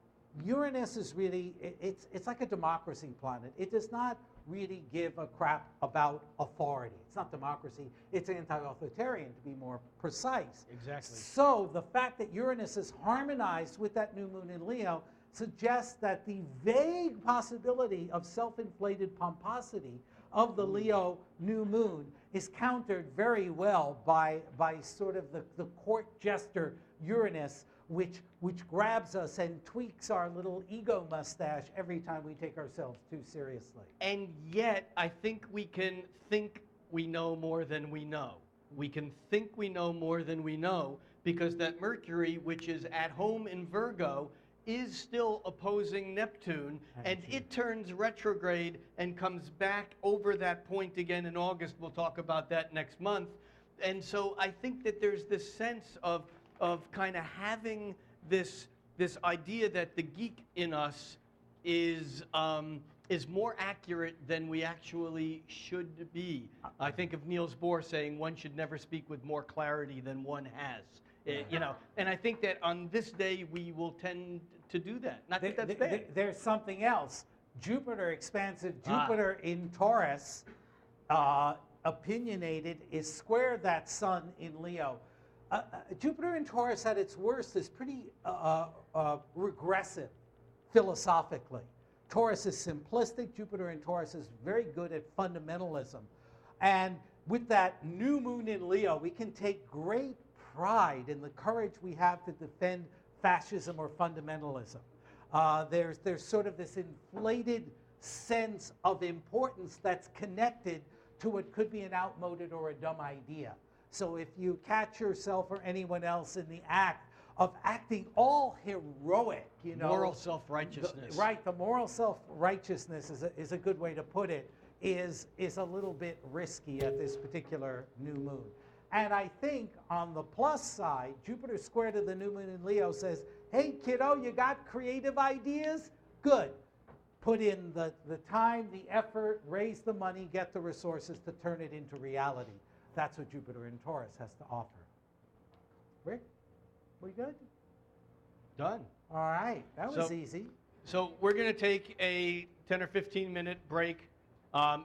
Uranus is really, it's like a democracy planet. It does not really give a crap about authority. It's not democracy, it's anti-authoritarian, to be more precise. Exactly. So the fact that Uranus is harmonized with that new moon in Leo suggests that the vague possibility of self-inflated pomposity of the Leo new moon is countered very well by sort of the court jester Uranus, which grabs us and tweaks our little ego mustache every time we take ourselves too seriously. And yet, I think we can think we know more than we know. We can think we know more than we know because that Mercury, which is at home in Virgo, is still opposing Neptune, and it turns retrograde and comes back over that point again in August. We'll talk about that next month. And so I think that there's this sense of kind of having this idea that the geek in us is more accurate than we actually should be. I think of Niels Bohr saying one should never speak with more clarity than one has. And I think that on this day we will tend to do that. Not that that's bad. There's something else. Jupiter, expansive Jupiter in Taurus, opinionated, is square that sun in Leo. Jupiter in Taurus at its worst is pretty regressive philosophically. Taurus is simplistic. Jupiter in Taurus is very good at fundamentalism. And with that new moon in Leo, we can take great pride in the courage we have to defend fascism or fundamentalism. There's sort of this inflated sense of importance that's connected to what could be an outmoded or a dumb idea. So if you catch yourself or anyone else in the act of acting all heroic, moral self-righteousness. The moral self-righteousness is a good way to put it, is a little bit risky at this particular new moon. And I think on the plus side, Jupiter square to the new moon in Leo says, hey kiddo, you got creative ideas? Good. Put in the time, the effort, raise the money, get the resources to turn it into reality. That's what Jupiter in Taurus has to offer. Rick, we good? Done. All right, that was easy. So we're going to take a 10 or 15 minute break.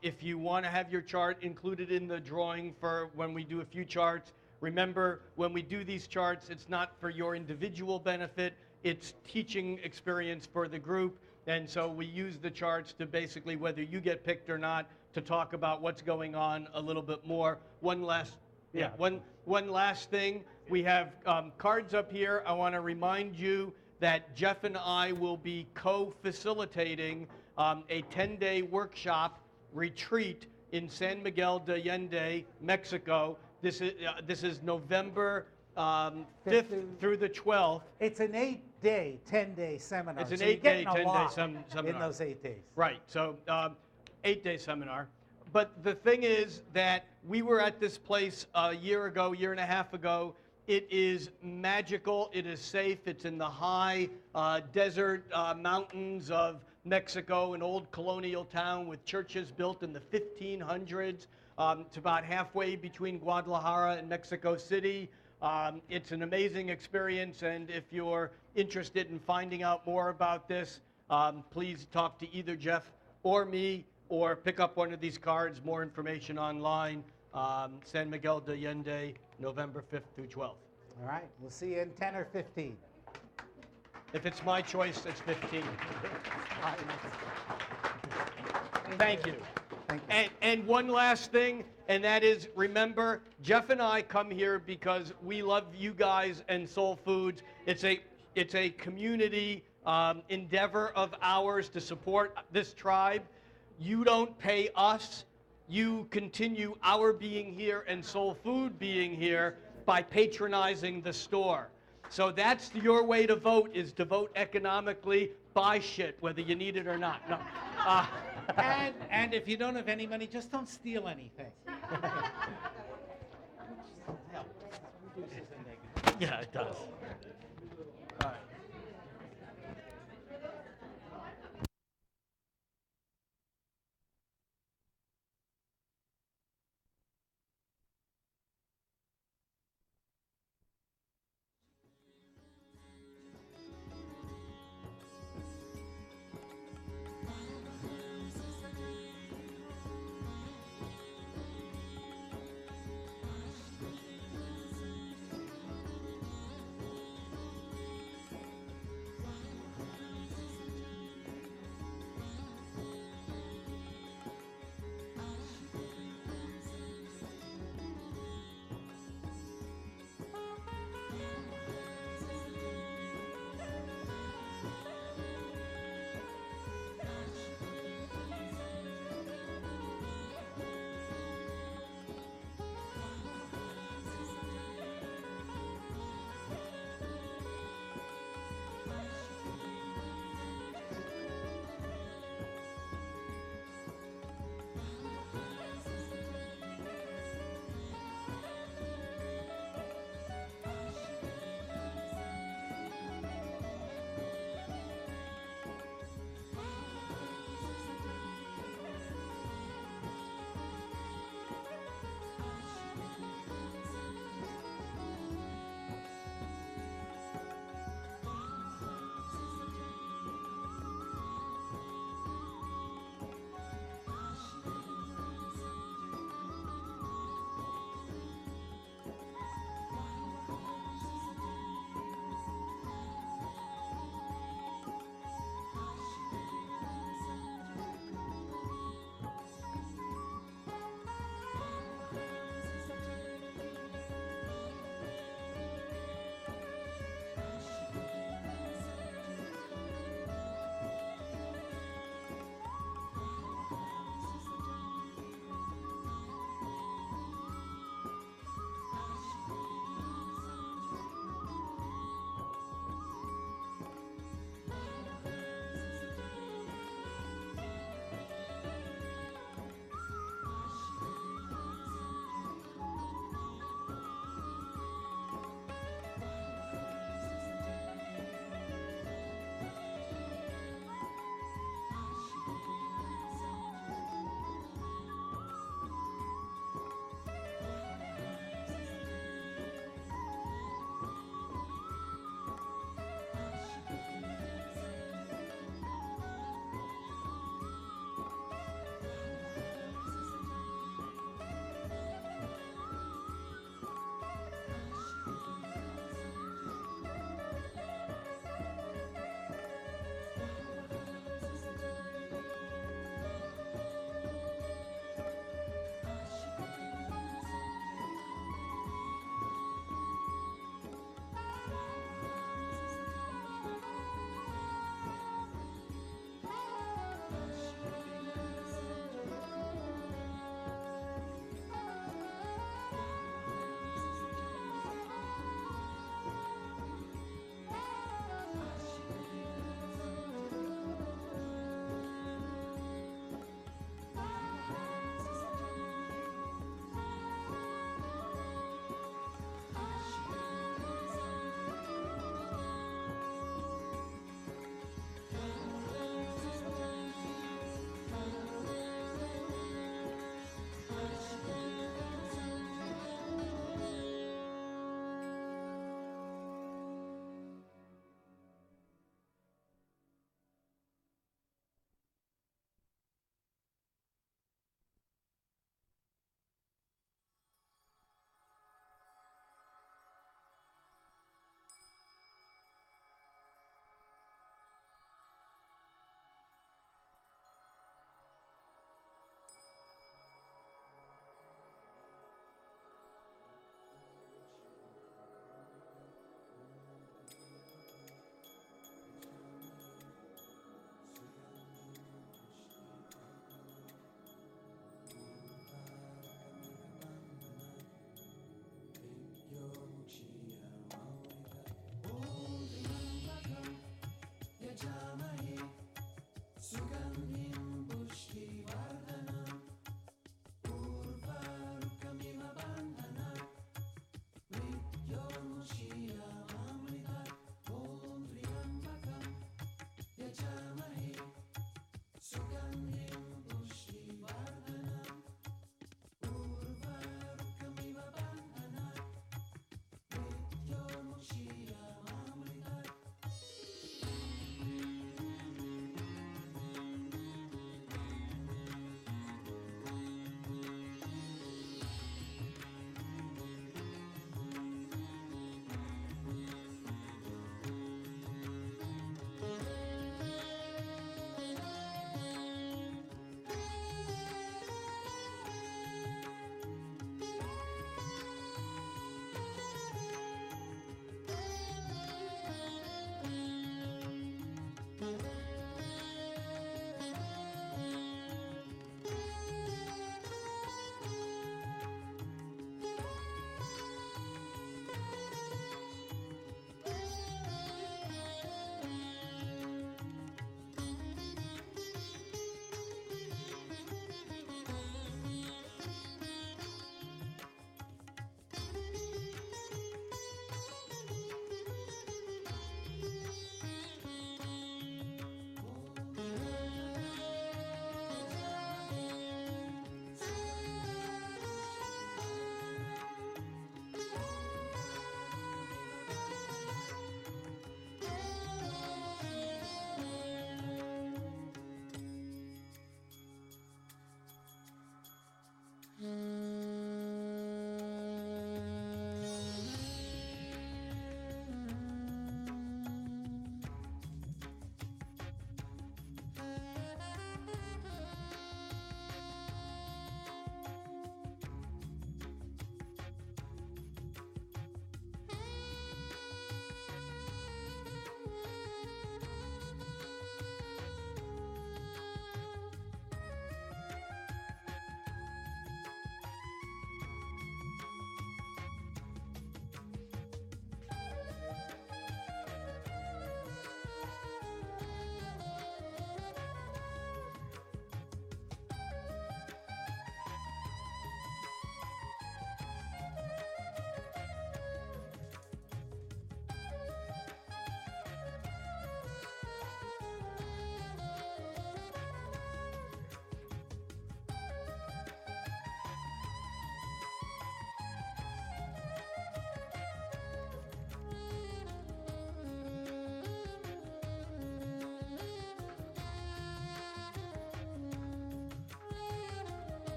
If you want to have your chart included in the drawing for when we do a few charts, remember when we do these charts, it's not for your individual benefit, it's teaching experience for the group. And so we use the charts to basically, whether you get picked or not, to talk about what's going on a little bit more. One last thing. We have cards up here. I want to remind you that Jeff and I will be co-facilitating a 10-day workshop retreat in San Miguel de Allende, Mexico. This is November 5th through the 12th. It's an 8-day, 10-day seminar. It's an 8-day, 10-day seminar. In those 8 days. Right. So 8-day seminar. But the thing is that we were at this place a year and a half ago. It is magical. It is safe. It's in the high desert mountains of Mexico, an old colonial town with churches built in the 1500s. It's about halfway between Guadalajara and Mexico City. It's an amazing experience, and if you're interested in finding out more about this, please talk to either Jeff or me, or pick up one of these cards. More information online. San Miguel de Allende, November 5th through 12th. All right, we'll see you in 10 or 15. If it's my choice, it's 15. Thank you. And one last thing, and that is, remember, Jeff and I come here because we love you guys and Soul Foods. It's a community endeavor of ours to support this tribe. You don't pay us. You continue our being here and Soul Food being here by patronizing the store. So that's your way to vote, is to vote economically, buy shit, whether you need it or not. No. And if you don't have any money, just don't steal anything. Yeah, it does. All right.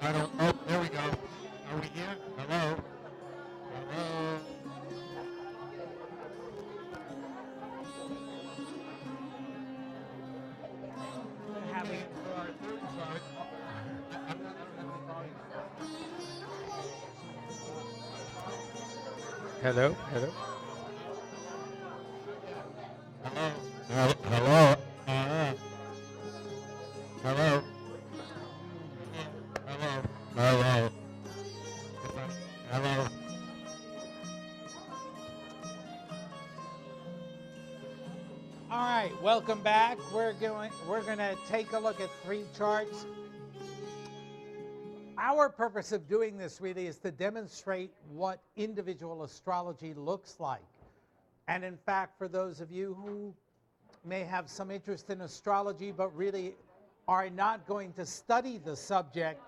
I don't. Oh, there we go. Are we here? Hello. Hello. Having it For our third chart. I'm not Hello. Hello. Hello. Hello. Hello. Hello. Hello. Hello. All right, welcome back. We're going to take a look at 3 charts. Our purpose of doing this really is to demonstrate what individual astrology looks like. And in fact, for those of you who may have some interest in astrology but really are not going to study the subject,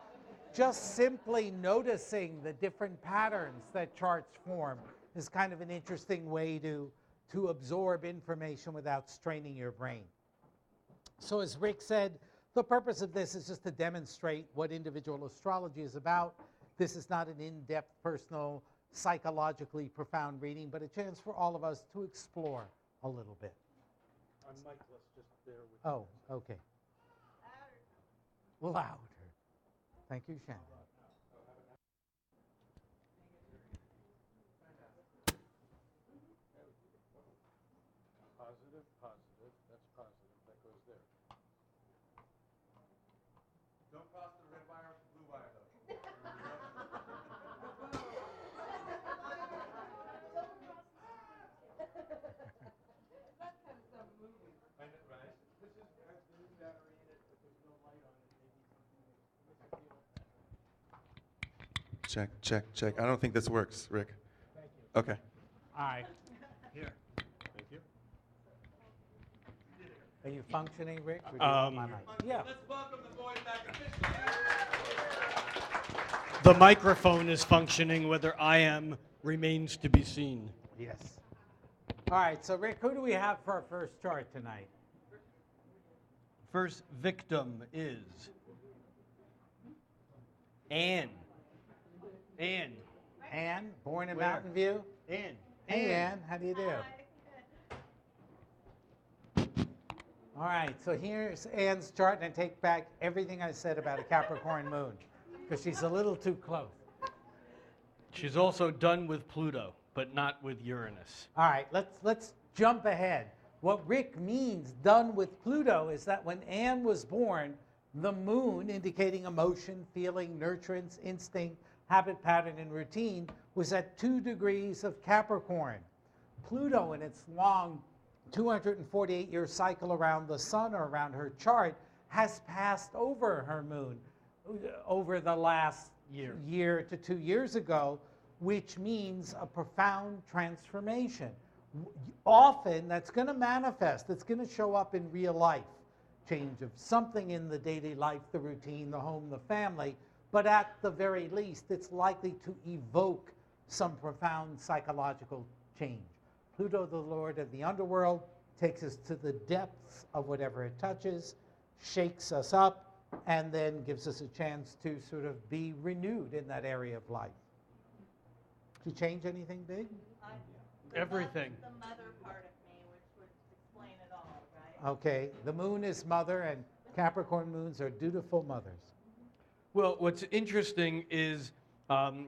just simply noticing the different patterns that charts form is kind of an interesting way to absorb information without straining your brain. So as Rick said, the purpose of this is just to demonstrate what individual astrology is about. This is not an in-depth, personal, psychologically profound reading, but a chance for all of us to explore a little bit. I'm Michael's, just bear with Oh, okay. Louder. Thank you, Shannon. Positive, positive. That's positive. That goes there. Don't cross the red wire with the blue wire, though. That kind of stuff moving. I know, right? This has the new battery in it, but there's no light on it. Maybe something Check, check, check. I don't think this works, Rick. Thank you. Okay. All right. Here. Thank you. Are you functioning, Rick? Or do you want my mic? Yeah. Let's welcome the boys back officially. The microphone is functioning. Whether I am remains to be seen. Yes. All right, so Rick, who do we have for our first chart tonight? First victim is Anne. Anne. Anne, born in Where? Mountain View. Anne. Hey, Anne, how do you do? All right, so here's Anne's chart, and I take back everything I said about a Capricorn moon, because she's a little too close. She's also done with Pluto, but not with Uranus. All right, let's jump ahead. What Rick means, done with Pluto, is that when Anne was born, the moon, indicating emotion, feeling, nurturance, instinct, habit, pattern, and routine, was at 2 degrees of Capricorn. Pluto, in its long 248-year cycle around the sun or around her chart, has passed over her moon over the last year to 2 years ago, which means a profound transformation. Often that's going to manifest, it's going to show up in real life. Change of something in the daily life, the routine, the home, the family, but at the very least, it's likely to evoke some profound psychological change. Pluto, the lord of the underworld, takes us to the depths of whatever it touches, shakes us up, and then gives us a chance to sort of be renewed in that area of life. To change anything big? Everything. The mother part of me, which would explain it all, right? Okay, the moon is mother, and Capricorn moons are dutiful mothers. Well, what's interesting is Anne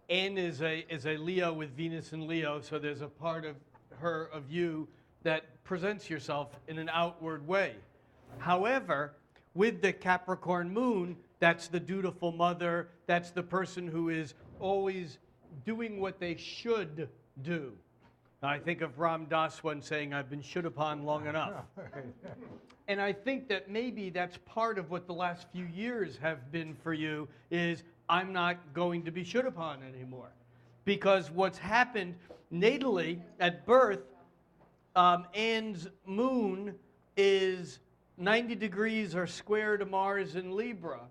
is a Leo with Venus in Leo, so there's a part of her, of you, that presents yourself in an outward way. However, with the Capricorn moon, that's the dutiful mother, that's the person who is always doing what they should do. I think of Ram Dass once saying, "I've been should upon long enough." And I think that maybe that's part of what the last few years have been for you, is I'm not going to be should upon anymore. Because what's happened natally at birth, Anne's moon is 90 degrees or square to Mars in Libra.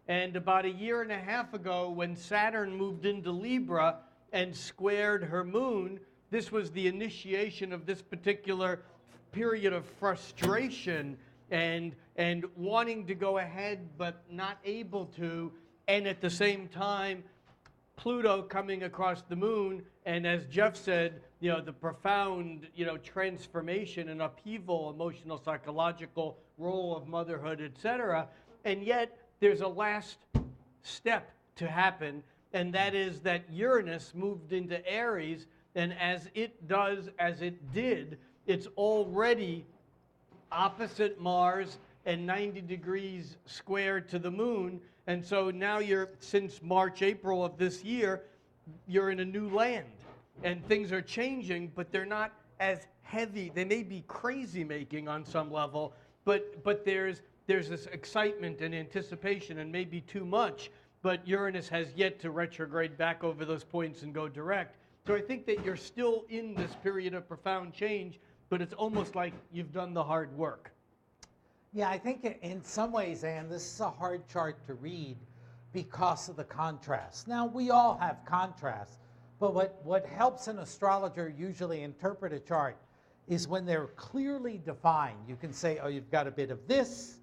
And about a year and a half ago, when Saturn moved into Libra and squared her moon, this was the initiation of this particular period of frustration and wanting to go ahead but not able to, and at the same time, Pluto coming across the moon, and as Jeff said, the profound, transformation and upheaval, emotional, psychological role of motherhood, etc. And yet, there's a last step to happen, and that is that Uranus moved into Aries, and as it did, it's already opposite Mars and 90 degrees square to the moon. And so now since March, April of this year, you're in a new land. And things are changing, but they're not as heavy. They may be crazy making on some level, but there's this excitement and anticipation, and maybe too much. But Uranus has yet to retrograde back over those points and go direct. So I think that you're still in this period of profound change, but it's almost like you've done the hard work. Yeah, I think in some ways, Anne, this is a hard chart to read because of the contrast. Now, we all have contrast, but what helps an astrologer usually interpret a chart is when they're clearly defined. You can say, oh, you've got a bit of this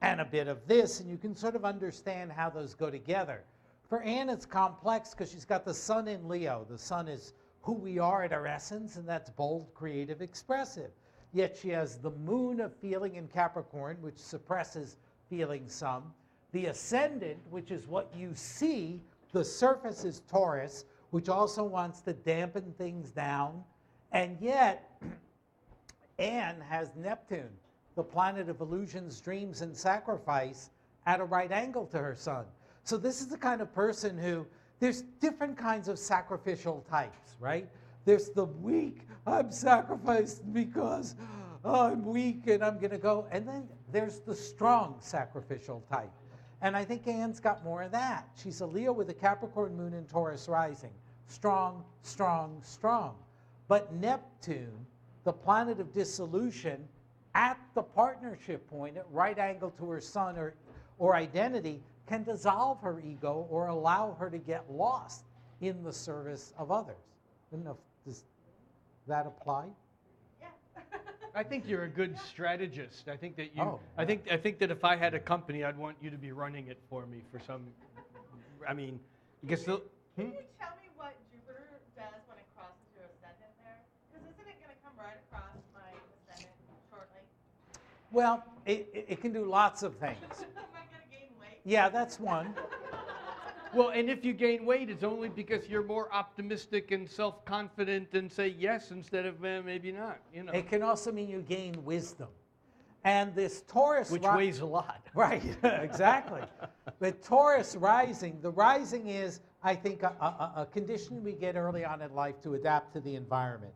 and a bit of this, and you can sort of understand how those go together. For Anne, it's complex because she's got the sun in Leo. The sun is who we are at our essence, and that's bold, creative, expressive. Yet she has the moon of feeling in Capricorn, which suppresses feeling some. The ascendant, which is what you see, the surface is Taurus, which also wants to dampen things down. And yet, Anne has Neptune, the planet of illusions, dreams, and sacrifice, at a right angle to her sun. So this is the kind of person who, there's different kinds of sacrificial types, right? There's the weak, I'm sacrificed because I'm weak and I'm going to go. And then there's the strong sacrificial type. And I think Anne's got more of that. She's a Leo with a Capricorn moon and Taurus rising. Strong, strong, strong. But Neptune, the planet of dissolution, at the partnership point, at right angle to her sun or identity, can dissolve her ego or allow her to get lost in the service of others. I don't know, does that apply? Yeah. I think you're a good strategist. I think that you. Oh, I think that if I had a company, I'd want you to be running it for me for some. I mean, because the. Can you tell me what Jupiter does when it crosses your ascendant there? Because isn't it going to come right across my ascendant shortly? Well, it can do lots of things. Am I going to gain weight? Yeah, that's one. Well, and if you gain weight, it's only because you're more optimistic and self-confident and say yes instead of maybe not. It can also mean you gain wisdom. And this Taurus... Which weighs a lot. Right, exactly. But Taurus rising, the rising is, I think, a condition we get early on in life to adapt to the environment.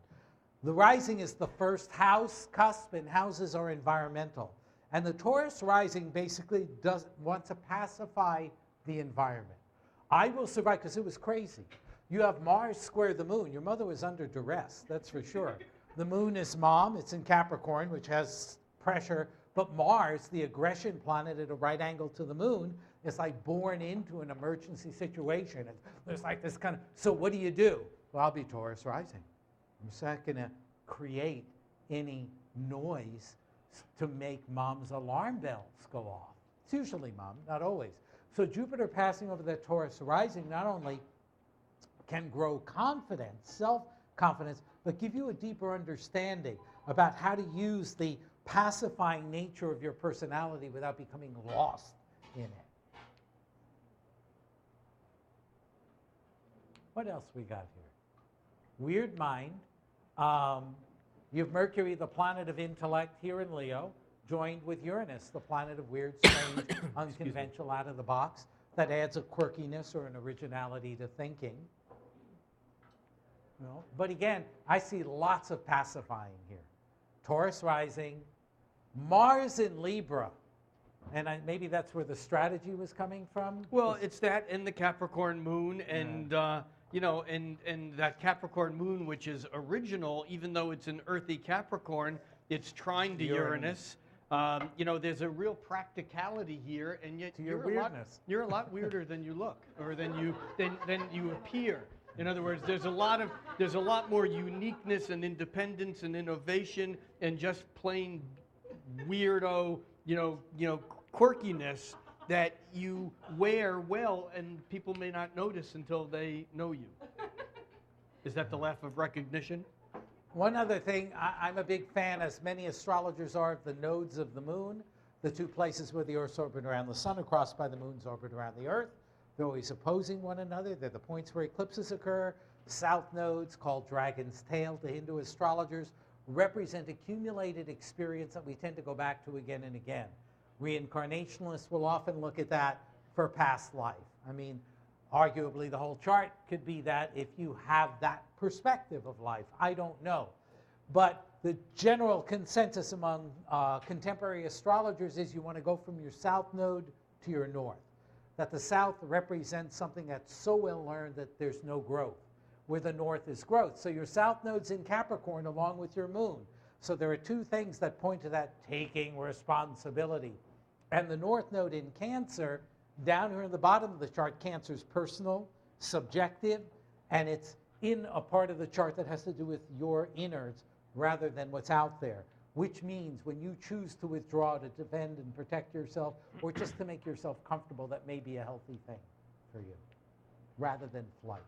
The rising is the first house cusp, and houses are environmental. And the Taurus rising basically want to pacify the environment. I will survive, because it was crazy. You have Mars square the moon. Your mother was under duress, that's for sure. The moon is mom. It's in Capricorn, which has pressure. But Mars, the aggression planet at a right angle to the moon, is like born into an emergency situation. And there's like this kind of, so what do you do? Well, I'll be Taurus rising. I'm just not going to create any noise to make mom's alarm bells go off. It's usually Mom, not always. So Jupiter passing over that Taurus rising not only can grow confidence, self-confidence, but give you a deeper understanding about how to use the pacifying nature of your personality without becoming lost in it. What else we got here? Weird mind. You have Mercury, the planet of intellect, here in Leo, joined with Uranus, the planet of weird, strange, unconventional, out of the box. That adds a quirkiness or an originality to thinking. You know, but again, I see lots of pacifying here. Taurus rising, Mars in Libra. And maybe that's where the strategy was coming from? Well, it's that and the Capricorn moon, and you know, and that Capricorn moon, which is original, even though it's an earthy Capricorn, it's trine to Uranus. You know, there's a real practicality here, and yet you're a lot weirder than you look, or than you appear. In other words, there's a lot more uniqueness and independence and innovation and just plain weirdo, you know, quirkiness that you wear well, and people may not notice until they know you. Is that the laugh of recognition? One other thing, I'm a big fan, as many astrologers are, of the nodes of the moon, the two places where the Earth's orbit around the sun are crossed by the moon's orbit around the Earth. They're always opposing one another. They're the points where eclipses occur. South nodes, called Dragon's Tail to Hindu astrologers, represent accumulated experience that we tend to go back to again and again. Reincarnationalists will often look at that for past life. I mean, arguably the whole chart could be that if you have that perspective of life. I don't know. But the general consensus among contemporary astrologers is you want to go from your south node to your north. That the south represents something that's so well learned that there's no growth, where the north is growth. So your south node's in Capricorn along with your moon. So there are two things that point to that taking responsibility. And the north node in Cancer, down here in the bottom of the chart, Cancer's personal, subjective, and it's in a part of the chart that has to do with your innards rather than what's out there, which means when you choose to withdraw to defend and protect yourself or just to make yourself comfortable, that may be a healthy thing for you rather than flight.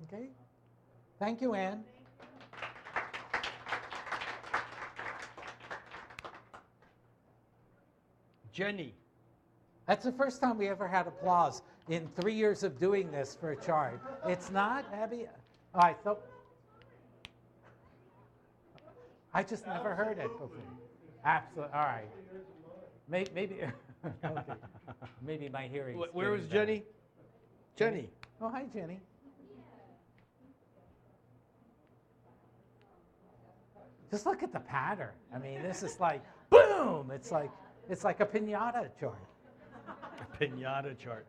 Okay? Thank you, Anne. Jenny. That's the first time we ever had applause in 3 years of doing this for a chart. It's not, Abby? Oh, I just never heard it before. Absolutely. All right. Maybe. Okay. Maybe my hearing. Where was Jenny? Jenny. Oh, hi, Jenny. Just look at the pattern. I mean, this is like boom. It's like a piñata chart. A piñata chart.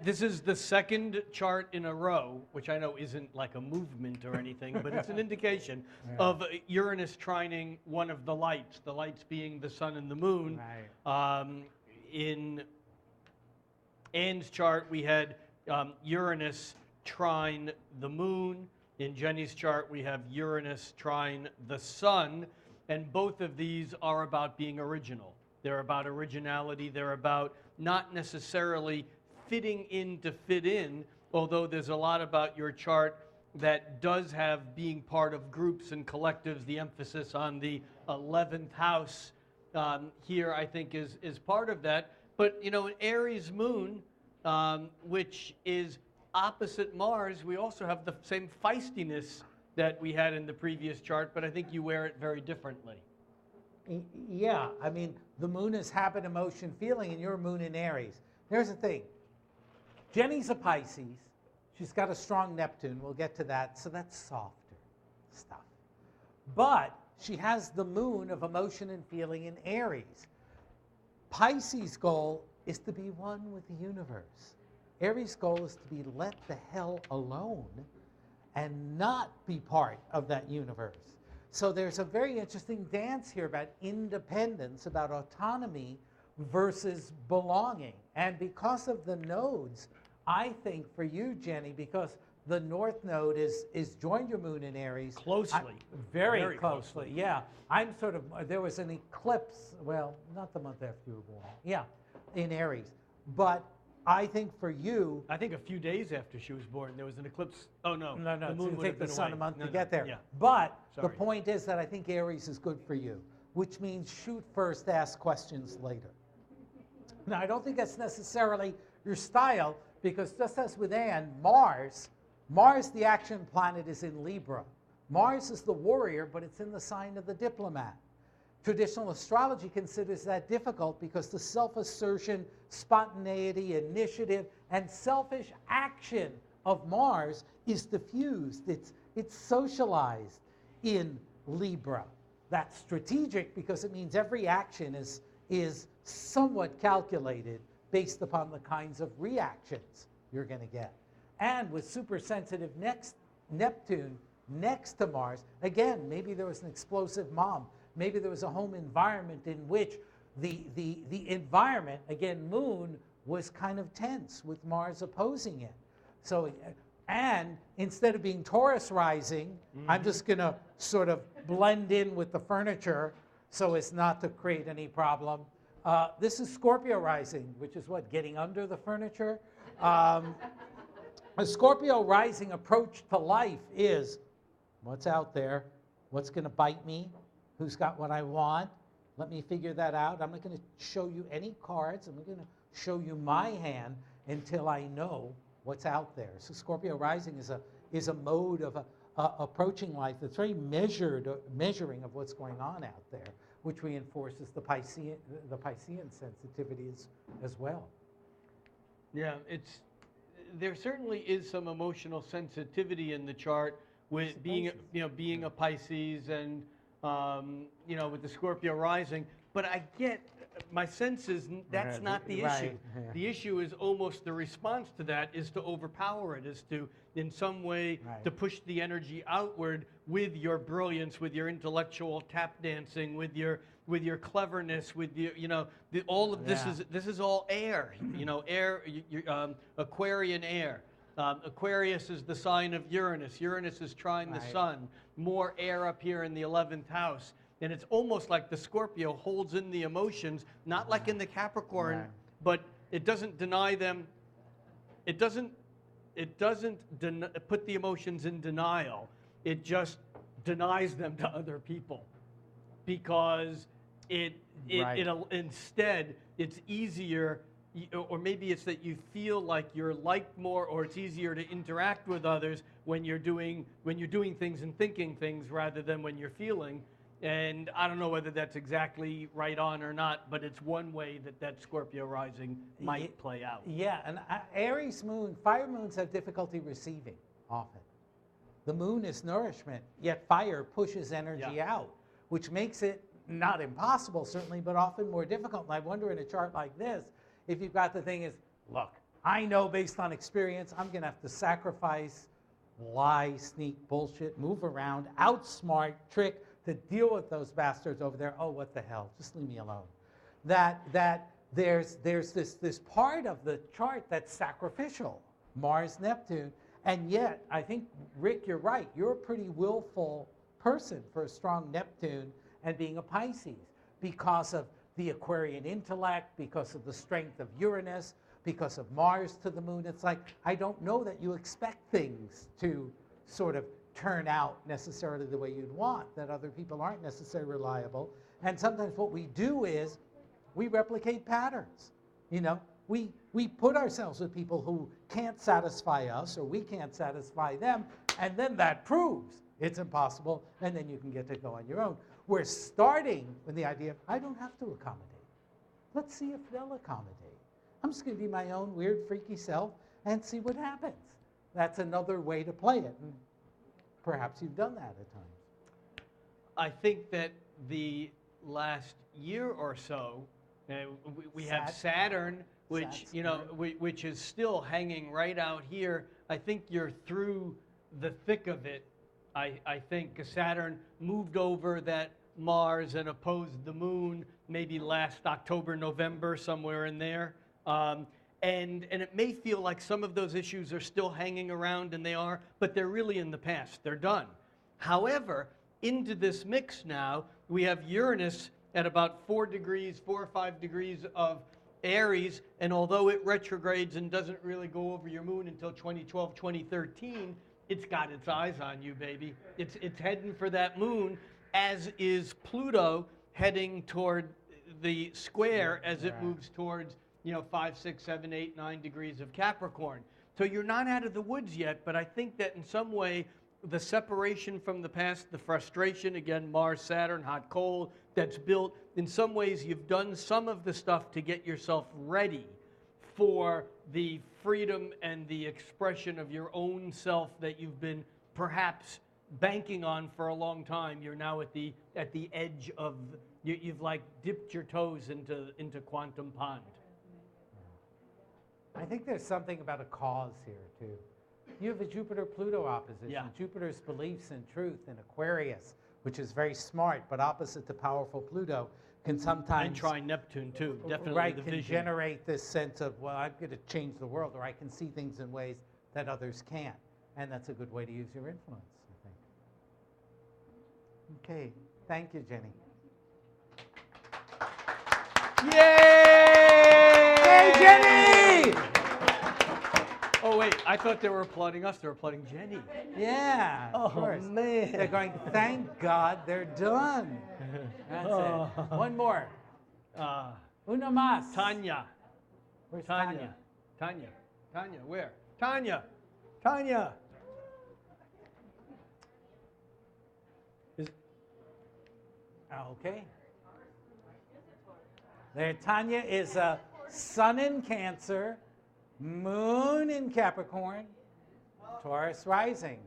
This is the second chart in a row, which I know isn't like a movement or anything, but it's an indication of Uranus trining one of the lights being the sun and the moon. Right. In Anne's chart, we had Uranus trine the moon. In Jenny's chart, we have Uranus trine the sun, and both of these are about being original. They're about originality. They're about not necessarily fitting in to fit in, although there's a lot about your chart that does have being part of groups and collectives. The emphasis on the 11th house here, I think, is part of that. But, you know, an Aries moon, which is opposite Mars, we also have the same feistiness that we had in the previous chart, but I think you wear it very differently. Yeah, I mean, the moon is habit, emotion, feeling, and your moon in Aries. Here's the thing. Jenny's a Pisces. She's got a strong Neptune. We'll get to that. So that's softer stuff. But she has the moon of emotion and feeling in Aries. Pisces' goal is to be one with the universe. Aries' goal is to be let the hell alone and not be part of that universe. So there's a very interesting dance here about independence, about autonomy versus belonging. And because of the nodes, I think for you, Jenny, because the North Node is joined your moon in Aries. Closely. Very, Very closely, closely. yeah. I'm sort of, there was an eclipse, well, not the month after you were born. Yeah, in Aries. But I think for you, I think a few days after she was born, there was an eclipse. Oh, no. no, The it's moon going to would take have the been sun away. a month No, to no, get there. Yeah. But the Sorry. point is that I think Aries is good for you, which means shoot first, ask questions later. Now, I don't think that's necessarily your style, because just as with Anne, Mars, the action planet, is in Libra. Mars is the warrior, but it's in the sign of the diplomat. Traditional astrology considers that difficult because the self-assertion, spontaneity, initiative, and selfish action of Mars is diffused. It's socialized in Libra. That's strategic because it means every action is somewhat calculated based upon the kinds of reactions you're going to get. And with supersensitive Neptune next to Mars, again, maybe there was an explosive mom. Maybe there was a home environment in which the environment, again, moon, was kind of tense with Mars opposing it. So, and instead of being Taurus rising, I'm just going to sort of blend in with the furniture so as not to create any problem. This is Scorpio rising, which is what, getting under the furniture? A Scorpio rising approach to life is, what's out there? What's going to bite me? Who's got what I want? Let me figure that out. I'm not going to show you any cards. I'm not going to show you my hand until I know what's out there. So Scorpio rising is a mode of approaching life that's very measuring of what's going on out there, which reinforces the Piscean sensitivity as well. Yeah, there certainly is some emotional sensitivity in the chart with being a Pisces and with the Scorpio rising. But I get, my sense is that's Right, not the right, issue. yeah. The issue is almost the response to that is to overpower it, is to, in some way, Right. to push the energy outward with your brilliance, with your intellectual tap dancing, with your cleverness, with your, all of this Yeah. this is all air, air, Aquarian air. Aquarius is the sign of Uranus. Uranus is trine the Right. sun. More air up here in the 11th house. And it's almost like the Scorpio holds in the emotions, not like in the Capricorn, Right. but it doesn't deny them. It doesn't put the emotions in denial. It just denies them to other people because instead it's easier, or maybe it's that you feel like you're liked more, or it's easier to interact with others when you're doing things and thinking things rather than when you're feeling. And I don't know whether that's exactly right on or not, but it's one way that Scorpio rising might play out. Yeah, and Aries moon, fire moons have difficulty receiving often. The moon is nourishment, yet fire pushes energy out, which makes it not impossible, certainly, but often more difficult. And I wonder in a chart like this, if you've got the thing is, look, I know based on experience, I'm going to have to sacrifice, lie, sneak, bullshit, move around, outsmart, trick, to deal with those bastards over there. Oh, what the hell? Just leave me alone. That there's this part of the chart that's sacrificial, Mars, Neptune, and yet I think, Rick, you're right. You're a pretty willful person for a strong Neptune and being a Pisces because of the Aquarian intellect, because of the strength of Uranus, because of Mars to the moon. It's like, I don't know that you expect things to sort of turn out necessarily the way you'd want, that other people aren't necessarily reliable. And sometimes what we do is we replicate patterns. We put ourselves with people who can't satisfy us, or we can't satisfy them, and then that proves it's impossible, and then you can get to go on your own. We're starting with the idea of, I don't have to accommodate. Let's see if they'll accommodate. I'm just going to be my own weird, freaky self and see what happens. That's another way to play it. And perhaps you've done that at times. I think that the last year or so, we have Saturn, which which is still hanging right out here. I think you're through the thick of it. I think Saturn moved over that Mars and opposed the moon maybe last October, November, somewhere in there. And it may feel like some of those issues are still hanging around, and they are, but they're really in the past. They're done. However, into this mix now, we have Uranus at about 4 or 5 degrees of Aries, and although it retrogrades and doesn't really go over your moon until 2012, 2013, it's got its eyes on you, baby. It's heading for that moon, as is Pluto heading toward the square as it moves towards 5, 6, 7, 8, 9 degrees of Capricorn. So you're not out of the woods yet, but I think that in some way, the separation from the past, the frustration, again, Mars, Saturn, hot, cold, that's built, in some ways you've done some of the stuff to get yourself ready for the freedom and the expression of your own self that you've been perhaps banking on for a long time. You're now at the edge of, you've like dipped your toes into quantum pond. I think there's something about a cause here, too. You have a Jupiter-Pluto opposition. Yeah. Jupiter's beliefs in truth in Aquarius, which is very smart, but opposite to powerful Pluto, can sometimes... And try Neptune, too. Definitely right, the can vision. generate this sense of, well, I'm going to change the world, or I can see things in ways that others can't. And that's a good way to use your influence, I think. Okay. Thank you, Jenny. Yay! Hey, Jenny! Oh, wait, I thought they were applauding us. They were applauding Jenny. Yeah, of course. Man. They're going, thank God they're done. That's it. One more. Uno más. Tanya. Where's Tanya. Tanya. Tanya, where? Tanya. Tanya. Okay. There, Tanya is a sun in Cancer, moon in Capricorn, Taurus rising.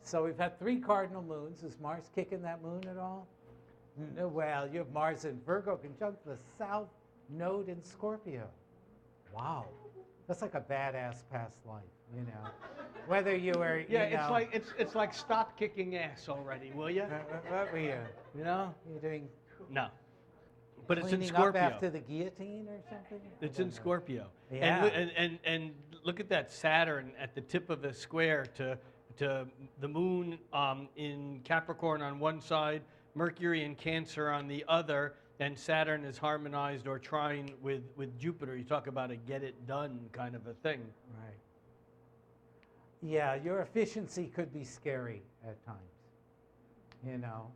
So we've had 3 cardinal moons. Is Mars kicking that moon at all? No, well, you have Mars in Virgo conjunct the South Node in Scorpio. Wow. That's like a badass past life, you know. Whether you were, Yeah, you know, it's like stop kicking ass already, will you? what were you? You know? You're doing No. But it's in cleaning Scorpio. up after the guillotine or something? It's in Scorpio. Yeah. And look at that Saturn at the tip of the square to the moon in Capricorn on one side, Mercury in Cancer on the other, and Saturn is harmonized or trine with Jupiter. You talk about a get it done kind of a thing. Right. Yeah, your efficiency could be scary at times, you know,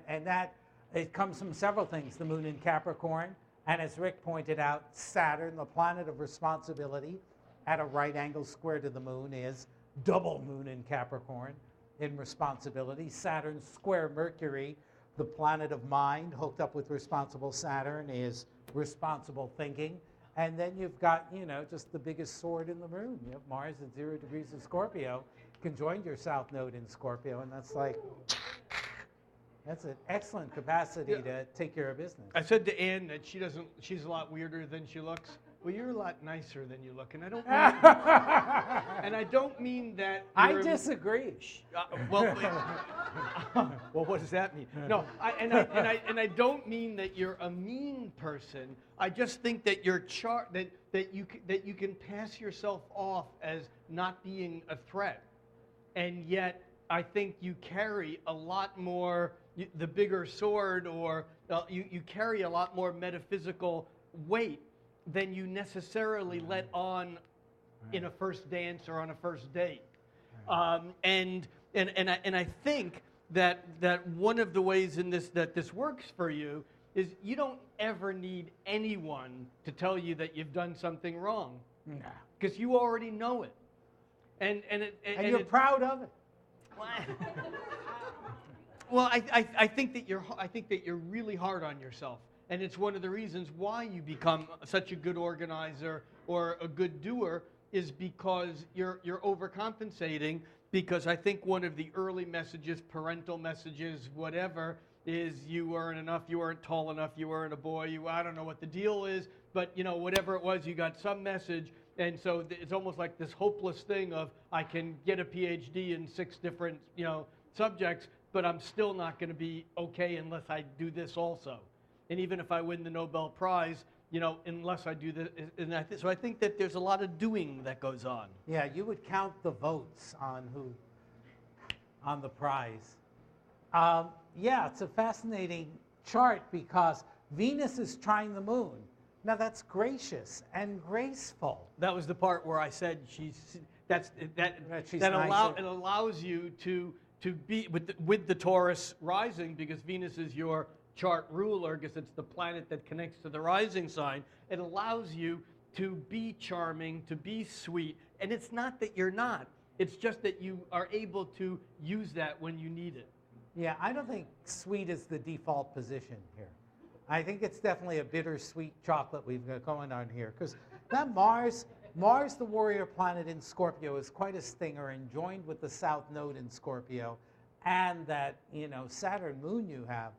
and that it comes from several things. The moon in Capricorn, and as Rick pointed out, Saturn, the planet of responsibility, at a right angle square to the moon is double moon in Capricorn in responsibility. Saturn square Mercury, the planet of mind, hooked up with responsible Saturn, is responsible thinking. And then you've got, you know, just the biggest sword in the room. You have Mars at 0 degrees of Scorpio, conjoined your South Node in Scorpio, and that's like, that's an excellent capacity to take care of business. I said to Ann that she's a lot weirder than she looks. Well, you're a lot nicer than you look, and I don't mean, and I don't mean that. I disagree. Well, well, what does that mean? No, I don't mean that you're a mean person. I just think that you're that you can pass yourself off as not being a threat, and yet I think you carry a lot more, the bigger sword, or you carry a lot more metaphysical weight than you necessarily let on in a first dance or on a first date. And I think that one of the ways in this that this works for you is you don't ever need anyone to tell you that you've done something wrong, because you already know it, and you're proud of it. Well, I think that you're really hard on yourself. And it's one of the reasons why you become such a good organizer or a good doer, is because you're overcompensating. Because I think one of the early messages, parental messages, whatever, is you weren't enough, you weren't tall enough, you weren't a boy, I don't know what the deal is, but you know, whatever it was, you got some message. And so it's almost like this hopeless thing of, I can get a PhD in 6 different, subjects, but I'm still not going to be okay unless I do this also. And even if I win the Nobel Prize, unless I do this. So I think that there's a lot of doing that goes on. Yeah, you would count the votes on the prize. Yeah, it's a fascinating chart because Venus is trine the moon. Now that's gracious and graceful. That was the part where I said she's it nicer. allows you to be with the Taurus rising, because Venus is your chart ruler, because it's the planet that connects to the rising sign. It allows you to be charming, to be sweet, and it's not that you're not. It's just that you are able to use that when you need it. Yeah, I don't think sweet is the default position here. I think it's definitely a bittersweet chocolate we've got going on here, because that Mars, the warrior planet in Scorpio, is quite a stinger, and joined with the South Node in Scorpio, and that Saturn moon you have.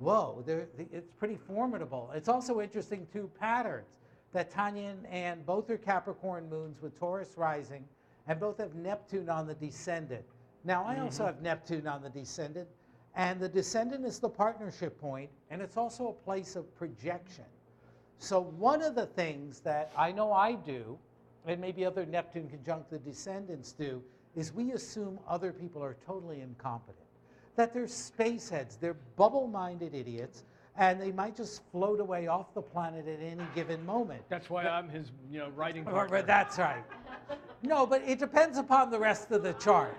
Whoa, it's pretty formidable. It's also interesting, two patterns, that Tanya and Ann both are Capricorn moons with Taurus rising, and both have Neptune on the descendant. Now, I also have Neptune on the descendant, and the descendant is the partnership point, and it's also a place of projection. So one of the things that I know I do, and maybe other Neptune conjunct the descendants do, is we assume other people are totally incompetent. That they're space heads, they're bubble-minded idiots, and they might just float away off the planet at any given moment. That's why I'm his writing partner. That's right. No, but it depends upon the rest of the chart.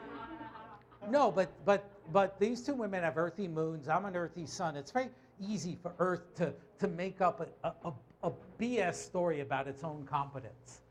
No, but these two women have earthy moons. I'm an earthy sun. It's very easy for Earth to make up a BS story about its own competence.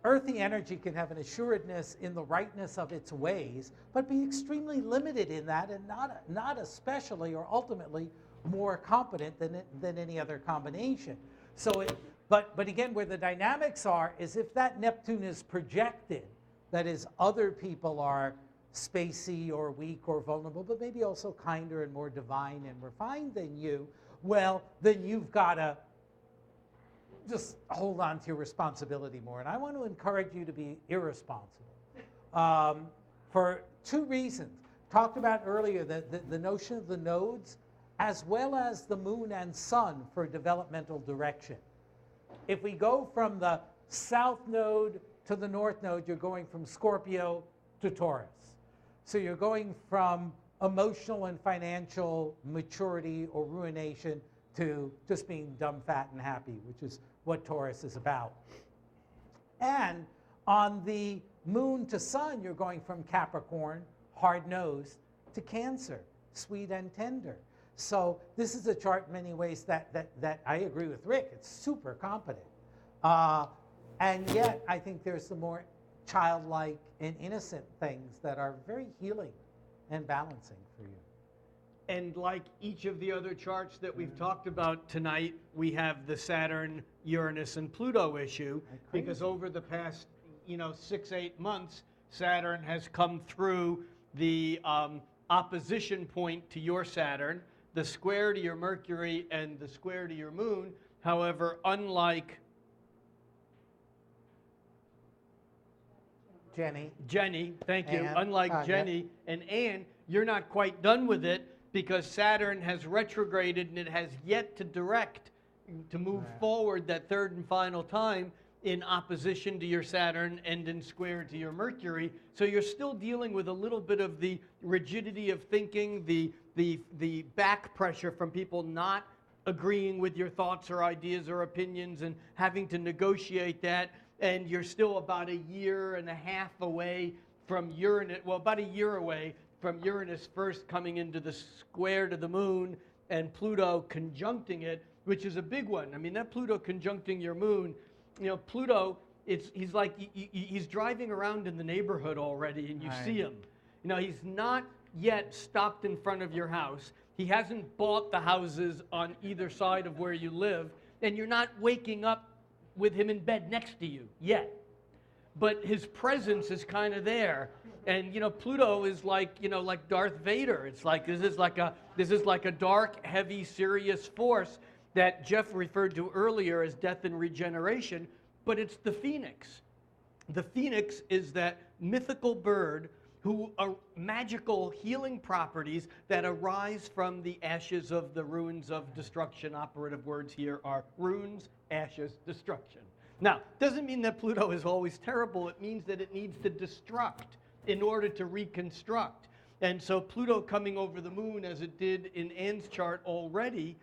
Earthy energy can have an assuredness in the rightness of its ways, but be extremely limited in that, and not especially or ultimately more competent than any other combination. So but again, where the dynamics are is if that Neptune is projected, that is, other people are spacey or weak or vulnerable, but maybe also kinder and more divine and refined than you, well, then you've got to just hold on to your responsibility more. And I want to encourage you to be irresponsible for two reasons. Talked about earlier the notion of the nodes, as well as the moon and sun for developmental direction. If we go from the south node to the north node, you're going from Scorpio to Taurus. So you're going from emotional and financial maturity or ruination to just being dumb, fat, and happy, which is what Taurus is about. And on the moon to sun, you're going from Capricorn, hard-nosed, to Cancer, sweet and tender. So this is a chart in many ways that I agree with Rick. It's super competent. And yet, I think there's the more childlike and innocent things that are very healing and balancing for you. And like each of the other charts that we've talked about tonight, we have the Saturn, Uranus, and Pluto issue, because over the past 6-8 months, Saturn has come through the opposition point to your Saturn, the square to your Mercury, and the square to your Moon. However, unlike Jenny, thank you. Unlike Jenny and Anne, you're not quite done with it, because Saturn has retrograded and it has yet to direct, to move forward that third and final time in opposition to your Saturn and in square to your Mercury. So you're still dealing with a little bit of the rigidity of thinking, the back pressure from people not agreeing with your thoughts or ideas or opinions and having to negotiate that. And you're still about 1.5 years away from Uranus, well, about 1 year away from Uranus first coming into the square to the Moon and Pluto conjuncting it, which is a big one. I mean, that Pluto conjuncting your Moon, Pluto, he's like, he's driving around in the neighborhood already, and you see him. He's not yet stopped in front of your house. He hasn't bought the houses on either side of where you live, and you're not waking up with him in bed next to you yet. But his presence is kind of there. And Pluto is like Darth Vader. It's like this is like a dark, heavy, serious force that Jeff referred to earlier as death and regeneration, but it's the phoenix. The phoenix is that mythical bird who are magical healing properties that arise from the ashes of the runes of destruction. Operative words here are runes, ashes, destruction. Now, doesn't mean that Pluto is always terrible. It means that it needs to destruct in order to reconstruct. And so Pluto coming over the moon, as it did in Anne's chart already,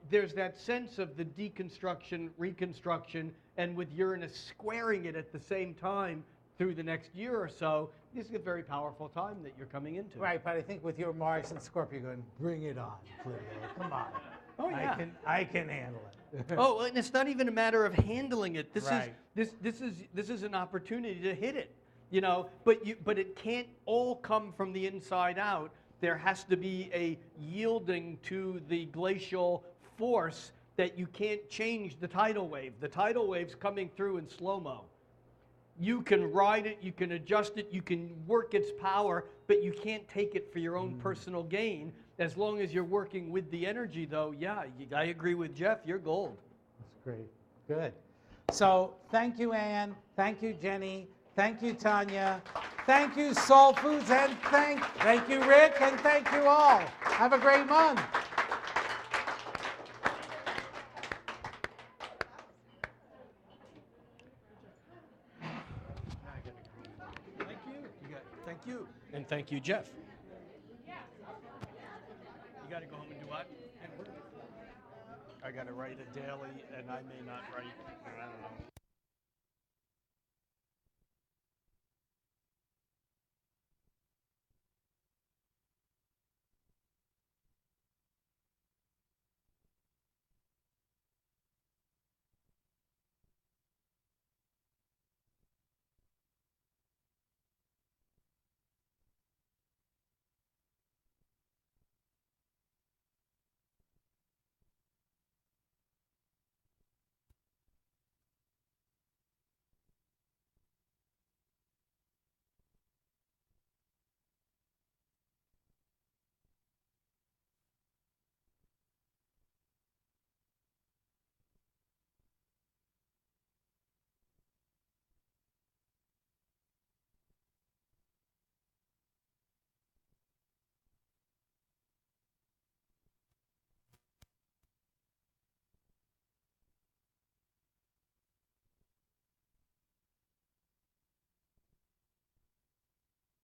there's that sense of the deconstruction, reconstruction, and with Uranus squaring it at the same time through the next year or so, this is a very powerful time that you're coming into. Right, but I think with your Mars and Scorpio going, bring it on, Pluto. Come on. Oh, yeah. I can handle it. Oh, and it's not even a matter of handling it. Right. This is an opportunity to hit it, you know. But it can't all come from the inside out. There has to be a yielding to the glacial force that you can't change the tidal wave. The tidal wave's coming through in slow-mo. You can ride it, you can adjust it, you can work its power, but you can't take it for your own personal gain. As long as you're working with the energy, though, yeah, I agree with Jeff, you're gold. That's great. Good. So thank you, Anne. Thank you, Jenny. Thank you, Tanya. Thank you, Soul Foods, and thank you, Rick, and thank you all. Have a great month. Thank you. Thank you. And thank you, Jeff. You got to go home and do what? I got to write a daily, and I may not write, I don't know.